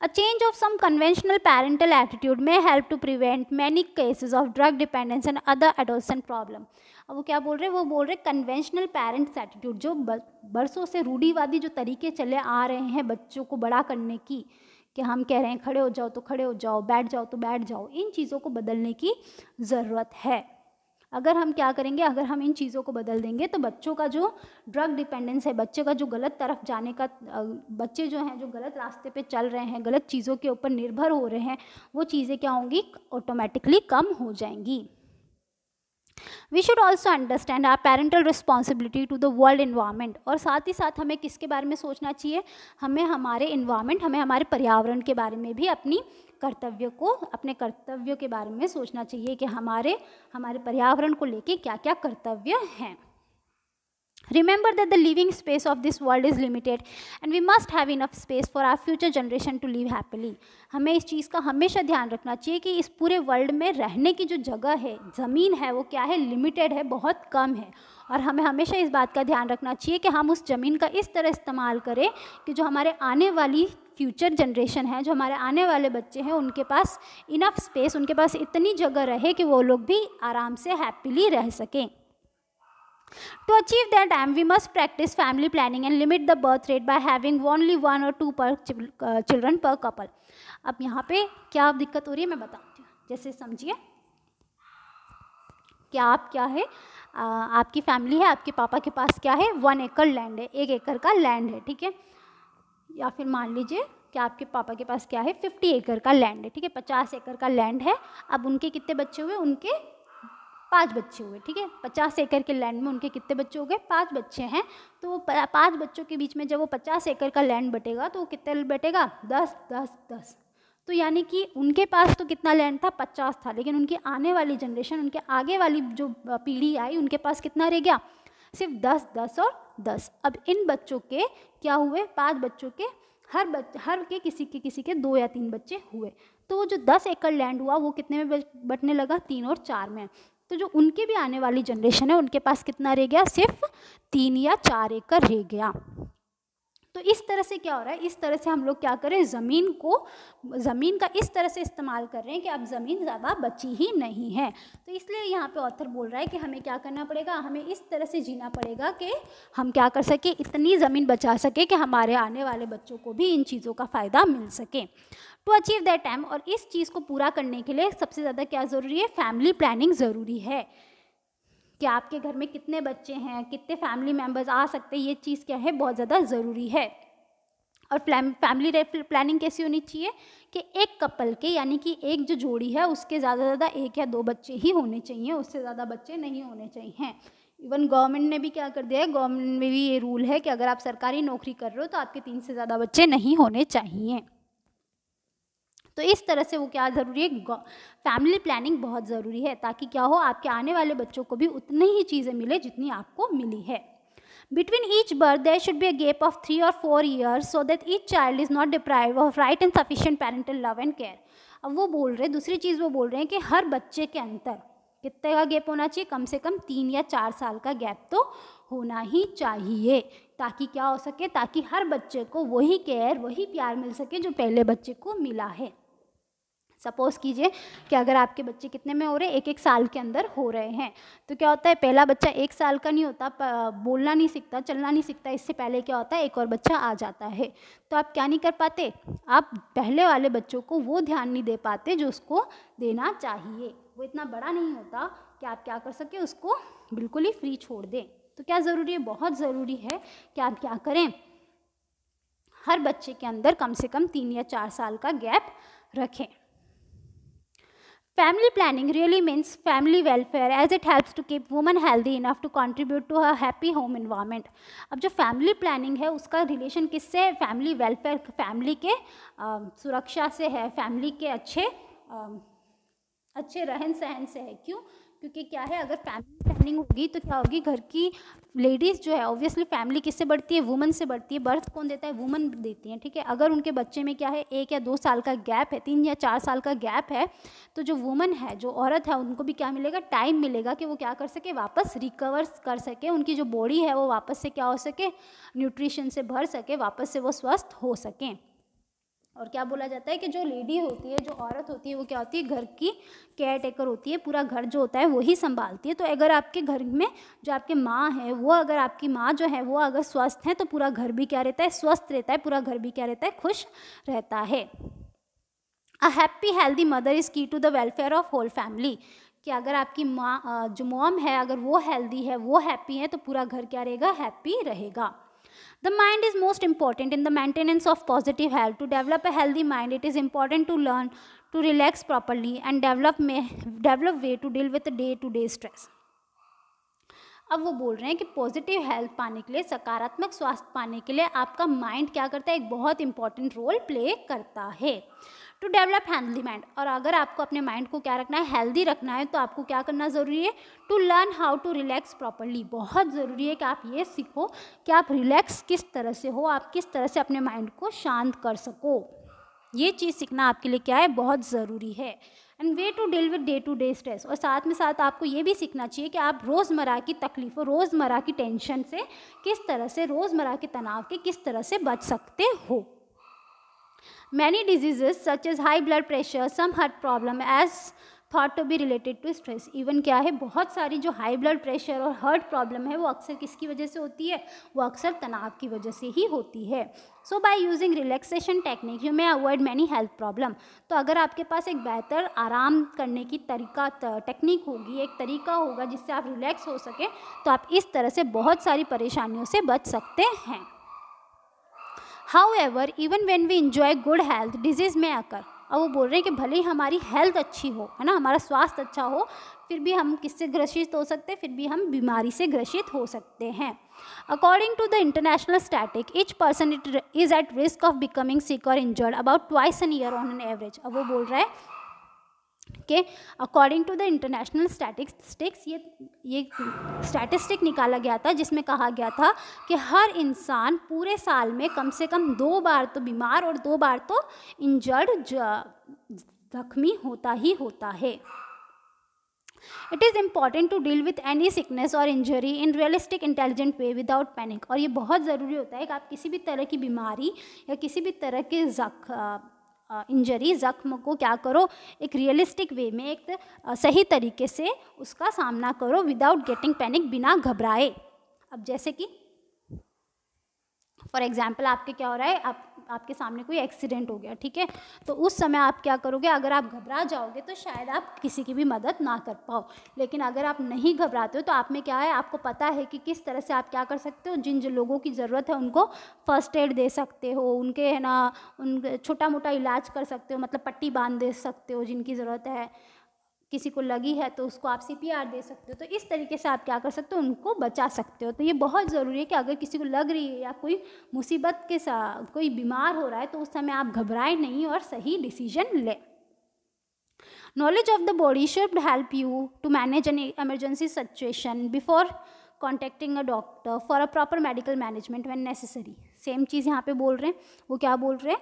A change of some conventional parental attitude may help to prevent many cases of drug dependence and other adolescent problem. अब वो क्या बोल रहे हैं, वो बोल रहे कन्वेंशनल पेरेंट्स एटीट्यूड, जो बरसों से रूढ़िवादी जो तरीके चले आ रहे हैं बच्चों को बड़ा करने की, कि हम कह रहे हैं खड़े हो जाओ तो खड़े हो जाओ, बैठ जाओ तो बैठ जाओ, इन चीज़ों को बदलने की ज़रूरत है। अगर हम क्या करेंगे, अगर हम इन चीज़ों को बदल देंगे तो बच्चों का जो ड्रग डिपेंडेंस है, बच्चे का जो गलत तरफ जाने का, बच्चे जो हैं जो गलत रास्ते पे चल रहे हैं, गलत चीज़ों के ऊपर निर्भर हो रहे हैं, वो चीज़ें क्या होंगी, ऑटोमेटिकली कम हो जाएंगी। We should also understand our parental responsibility to the world environment. और साथ ही साथ हमें किसके बारे में सोचना चाहिए, हमें हमारे इन्वायरमेंट, हमें हमारे पर्यावरण के बारे में भी, अपने कर्तव्यों के बारे में सोचना चाहिए कि हमारे पर्यावरण को लेके क्या क्या कर्तव्य हैं। Remember that the living space of this world is limited and we must have enough space for our future generation to live happily. हमें इस चीज़ का हमेशा ध्यान रखना चाहिए कि इस पूरे वर्ल्ड में रहने की जो जगह है, ज़मीन है, वो क्या है, लिमिटेड है, बहुत कम है। और हमें हमेशा इस बात का ध्यान रखना चाहिए कि हम उस ज़मीन का इस तरह इस्तेमाल करें कि जो हमारे आने वाली फ्यूचर जनरेशन है, जो हमारे आने वाले बच्चे हैं, उनके पास इनफ स्पेस, उनके पास इतनी जगह रहे कि वो लोग भी आराम से हैप्पीली रह सकें। To achieve that aim, we must practice family planning and limit the birth rate by having only 1 or 2 children per couple. अब यहाँ पे क्या दिक्कत हो रही है मैं बताती हूँ। जैसे समझिए कि आप क्या है, आपकी फैमिली है, आपके पापा के पास क्या है, 1 एकड़ लैंड है, 1 एकड़ का लैंड है, ठीक है। या फिर मान लीजिए कि आपके पापा के पास क्या है, 50 एकड़ का लैंड है, ठीक है, 50 एकड़ का लैंड है। अब उनके कितने बच्चे हुए, उनके 5 बच्चे हुए, ठीक है। 50 एकड़ के लैंड में उनके कितने बच्चे हो गए, 5 बच्चे हैं। तो वो 5 बच्चों के बीच में जब वो 50 एकड़ का लैंड बटेगा तो वो कितने बटेगा, 10 10 10। तो यानी कि उनके पास तो कितना लैंड था, 50 था, लेकिन उनकी आने वाली जनरेशन, उनके आगे वाली जो पीढ़ी आई, उनके पास कितना रह गया, सिर्फ 10 10 और 10। अब इन बच्चों के क्या हुए, 5 बच्चों के हर के किसी के 2 या 3 बच्चे हुए। तो वो जो 10 एकड़ लैंड हुआ वो कितने में बटने लगा, 3 और 4 में। तो जो उनके भी आने वाली जनरेशन है, उनके पास कितना रह गया, सिर्फ 3 या 4 एकड़ रह गया। तो इस तरह से क्या हो रहा है, इस तरह से हम लोग क्या करें, ज़मीन का इस तरह से इस्तेमाल कर रहे हैं कि अब ज़मीन ज़्यादा बची ही नहीं है। तो इसलिए यहाँ पे ऑथर बोल रहा है कि हमें क्या करना पड़ेगा, हमें इस तरह से जीना पड़ेगा कि हम क्या कर सके, इतनी ज़मीन बचा सके कि हमारे आने वाले बच्चों को भी इन चीज़ों का फ़ायदा मिल सके। टू अचीव दैट टाइम, और इस चीज़ को पूरा करने के लिए सबसे ज़्यादा क्या ज़रूरी है, फैमिली प्लानिंग ज़रूरी है कि आपके घर में कितने बच्चे हैं, कितने फैमिली मेम्बर्स आ सकते हैं, ये चीज़ क्या है, बहुत ज़्यादा ज़रूरी है। और फैमिली प्लानिंग कैसी होनी चाहिए कि एक कपल के, यानी कि एक जो जोड़ी है उसके ज़्यादा से ज़्यादा 1 या 2 बच्चे ही होने चाहिए, उससे ज़्यादा बच्चे नहीं होने चाहिए। इवन गवर्नमेंट ने भी क्या कर दिया है, गवर्नमेंट में भी ये रूल है कि अगर आप सरकारी नौकरी कर रहे हो तो आपके 3 से ज़्यादा बच्चे नहीं होने चाहिए। तो इस तरह से वो क्या ज़रूरी है, फैमिली प्लानिंग बहुत ज़रूरी है, ताकि क्या हो, आपके आने वाले बच्चों को भी उतनी ही चीज़ें मिले जितनी आपको मिली है। Between each birth, there should be a gap of 3 or 4 years so that each child is not deprived of right and sufficient parental love and care. अब वो बोल रहे हैं, दूसरी चीज़ वो बोल रहे हैं कि हर बच्चे के अंदर कितने का गैप होना चाहिए, कम से कम 3 या 4 साल का गैप तो होना ही चाहिए, ताकि क्या हो सके, ताकि हर बच्चे को वही केयर, वही प्यार मिल सके जो पहले बच्चे को मिला है। सपोज़ कीजिए कि अगर आपके बच्चे कितने में हो रहे हैं, 1-1 साल के अंदर हो रहे हैं, तो क्या होता है, पहला बच्चा 1 साल का नहीं होता, बोलना नहीं सीखता, चलना नहीं सीखता, इससे पहले क्या होता है, एक और बच्चा आ जाता है। तो आप क्या नहीं कर पाते, आप पहले वाले बच्चों को वो ध्यान नहीं दे पाते जो उसको देना चाहिए। वो इतना बड़ा नहीं होता कि आप क्या कर सके, उसको बिल्कुल ही फ्री छोड़ दें। तो क्या ज़रूरी है, बहुत ज़रूरी है कि आप क्या करें, हर बच्चे के अंदर कम से कम 3 या 4 साल का गैप रखें। Family planning really means family welfare as it helps to keep women healthy enough to contribute to a happy home environment. अब जो फैमिली प्लानिंग है उसका रिलेशन किससे है, फैमिली वेलफेयर, फैमिली के सुरक्षा से है, फैमिली के अच्छे रहन सहन से है। क्यों, क्योंकि क्या है, अगर फैमिली प्लानिंग होगी तो क्या होगी, घर की लेडीज़ जो है, ऑब्वियसली फैमिली किससे बढ़ती है, वुमन से बढ़ती है। बर्थ कौन देता है, वुमन देती है, ठीक है। अगर उनके बच्चे में क्या है, 1 या 2 साल का गैप है, 3 या 4 साल का गैप है, तो जो वुमन है, जो औरत है, उनको भी क्या मिलेगा, टाइम मिलेगा कि वो क्या कर सके, वापस रिकवर कर सके, उनकी जो बॉडी है वो वापस से क्या हो सके, न्यूट्रिशन से भर सके, वापस से वो स्वस्थ हो सकें। और क्या बोला जाता है कि जो लेडी होती है, जो औरत होती है, वो क्या होती है, घर की केयर टेकर होती है, पूरा घर जो होता है वही संभालती है। तो अगर आपके घर में जो आपके माँ है, वो अगर आपकी माँ जो है वो अगर स्वस्थ है, तो पूरा घर भी क्या रहता है, स्वस्थ रहता है, पूरा घर भी क्या रहता है, खुश रहता है। A happy healthy mother is key to the welfare of whole family, कि अगर आपकी माँ, जो मॉम है, अगर वो हेल्दी है, वो हैप्पी है, तो पूरा घर क्या रहेगा, हैप्पी रहेगा। The mind is most important in the maintenance of positive health. To develop a healthy mind, it is important to learn to relax properly and develop way to deal with the day-to-day stress. अब वो बोल रहे हैं कि positive health पाने के लिए, सकारात्मक स्वास्थ्य पाने के लिए आपका माइंड क्या करता है, एक बहुत इंपॉर्टेंट रोल प्ले करता है। टू डेवलप हेल्दी माइंड, और अगर आपको अपने माइंड को क्या रखना है, हेल्दी रखना है, तो आपको क्या करना ज़रूरी है, to learn how to relax properly. बहुत ज़रूरी है कि आप ये सीखो कि आप रिलैक्स किस तरह से हो, आप किस तरह से अपने माइंड को शांत कर सको। ये चीज़ सीखना आपके लिए क्या है, बहुत ज़रूरी है। And way to deal with day to day stress, और साथ में साथ आपको ये भी सीखना चाहिए कि आप रोज़मर्रा की तकलीफ़ों, रोज़मर्रा की टेंशन से किस तरह से, रोज़मर्रा के तनाव के किस तरह से बच सकते हो। Many diseases such as high blood pressure, some heart problem as thought to be related to stress. Even क्या है, बहुत सारी जो हाई ब्लड प्रेशर और हार्ट प्रॉब्लम है वो अक्सर किसकी वजह से होती है, वो अक्सर तनाव की वजह से ही होती है। So by using relaxation technique you may avoid many health problem. तो अगर आपके पास एक बेहतर आराम करने की टेक्निक होगी, एक तरीका होगा जिससे आप रिलैक्स हो सके, तो आप इस तरह से बहुत सारी परेशानियों से बच सकते हैं। However, even when we enjoy good health, disease may occur. अब वो बोल रहे हैं कि भले ही हमारी हेल्थ अच्छी हो, है ना, हमारा स्वास्थ्य अच्छा हो, फिर भी हम किससे ग्रसित हो सकते हैं, फिर भी हम बीमारी से ग्रसित हो सकते हैं। According to the international static, each person is at risk of becoming sick और injured about twice an year on an average. अब वो बोल रहा है कि according to the international statistics, ये स्टैटिस्टिक निकाला गया था जिसमें कहा गया था कि हर इंसान पूरे साल में कम से कम 2 बार तो बीमार और 2 बार तो इंजर्ड, जख्मी होता ही होता है। It is important to deal with any sickness और injury in realistic intelligent way without panic. और ये बहुत ज़रूरी होता है कि आप किसी भी तरह की बीमारी या किसी भी तरह के इंजरी ज़ख्म को क्या करो, एक रियलिस्टिक वे में, एक सही तरीके से उसका सामना करो विदाउट गेटिंग पैनिक, बिना घबराए। अब जैसे कि फॉर एग्जाम्पल आपके क्या हो रहा है, आपके सामने कोई एक्सीडेंट हो गया, ठीक है, तो उस समय आप क्या करोगे, अगर आप घबरा जाओगे तो शायद आप किसी की भी मदद ना कर पाओ। लेकिन अगर आप नहीं घबराते हो तो आप में क्या है, आपको पता है कि किस तरह से आप क्या कर सकते हो, जिन लोगों की ज़रूरत है उनको फर्स्ट एड दे सकते हो, उनके है ना उन छोटा मोटा इलाज कर सकते हो, मतलब पट्टी बांध दे सकते हो जिनकी ज़रूरत है, किसी को लगी है तो उसको आप CPR दे सकते हो। तो इस तरीके से आप क्या कर सकते हो, उनको बचा सकते हो। तो ये बहुत ज़रूरी है कि अगर किसी को लग रही है या कोई मुसीबत के साथ कोई बीमार हो रहा है तो उस समय आप घबराएं नहीं और सही डिसीजन लें। Knowledge of the body should help you to manage an emergency situation before contacting a doctor for a proper medical management when necessary. Same चीज़ यहाँ पे बोल रहे हैं, वो क्या बोल रहे हैं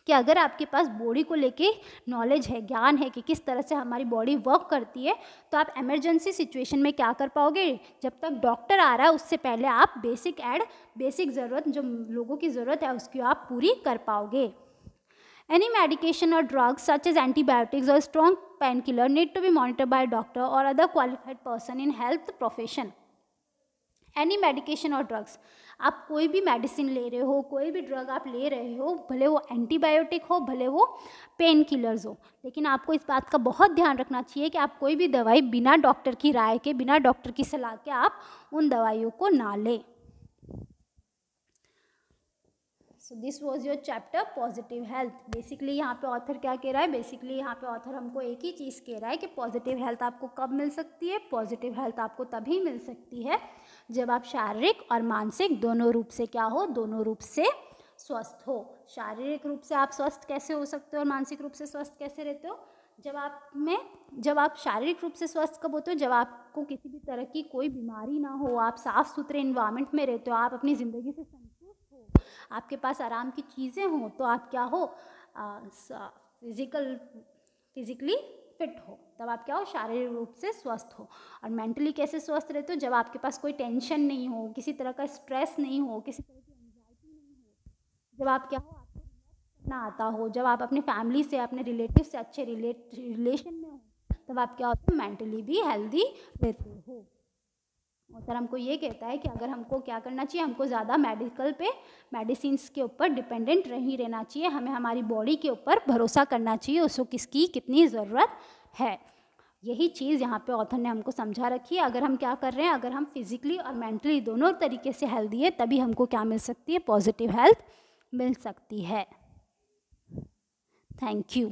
कि अगर आपके पास बॉडी को लेके नॉलेज है, ज्ञान है कि किस तरह से हमारी बॉडी वर्क करती है, तो आप इमरजेंसी सिचुएशन में क्या कर पाओगे, जब तक डॉक्टर आ रहा है उससे पहले आप बेसिक ज़रूरत जो लोगों की ज़रूरत है उसकी आप पूरी कर पाओगे। एनी मेडिकेशन और ड्रग्स सच एज एंटीबायोटिक्स और strong painkiller need to be monitored by doctor और other qualified person in health profession. Any medication और ड्रग्स, आप कोई भी मेडिसिन ले रहे हो, कोई भी ड्रग आप ले रहे हो, भले वो एंटीबायोटिक हो, भले वो पेन किलर्स हो, लेकिन आपको इस बात का बहुत ध्यान रखना चाहिए कि आप कोई भी दवाई बिना डॉक्टर की राय के, बिना डॉक्टर की सलाह के आप उन दवाइयों को ना लें। So this was your chapter positive health. Basically यहाँ पे ऑथर क्या कह रहा है, बेसिकली यहाँ पे ऑथर हमको एक ही चीज़ कह रहा है कि पॉजिटिव हेल्थ आपको कब मिल सकती है, पॉजिटिव हेल्थ आपको तभी मिल सकती है जब आप शारीरिक और मानसिक दोनों रूप से क्या हो, दोनों रूप से स्वस्थ हो। शारीरिक रूप से आप स्वस्थ कैसे हो सकते हो और मानसिक रूप से स्वस्थ कैसे रहते हो, जब आप शारीरिक रूप से स्वस्थ कब होते हो, जब आपको किसी भी तरह की कोई बीमारी ना हो, आप साफ़ सुथरे इन्वायरमेंट में रहते हो, आप अपनी ज़िंदगी से संतुष्ट हो, आपके पास आराम की चीज़ें हों, तो आप क्या हो, फिजिकली फिट हो, तब आप क्या हो, शारीरिक रूप से स्वस्थ हो। और मेंटली कैसे स्वस्थ रहते हो, जब आपके पास कोई टेंशन नहीं हो, किसी तरह का स्ट्रेस नहीं हो, किसी तरह की एंजाइटी नहीं हो, जब आप क्या हो, आपको रिलैक्स करना आता हो, जब आप अपने फैमिली से, अपने रिलेटिव से अच्छे रिलेशन में हो, तब आप क्या होते हो, मेंटली भी हेल्दी रहते हो। और सर हमको ये कहता है कि अगर हमको क्या करना चाहिए, हमको ज़्यादा मेडिसिन्स के ऊपर डिपेंडेंट नहीं रहना चाहिए, हमें हमारी बॉडी के ऊपर भरोसा करना चाहिए, उसको किसकी कितनी ज़रूरत है। यही चीज़ यहाँ पे ऑथर ने हमको समझा रखी है। अगर हम क्या कर रहे हैं, अगर हम फिजिकली और मेंटली दोनों तरीके से हेल्दी है, तभी हमको क्या मिल सकती है, पॉजिटिव हेल्थ मिल सकती है। Thank you.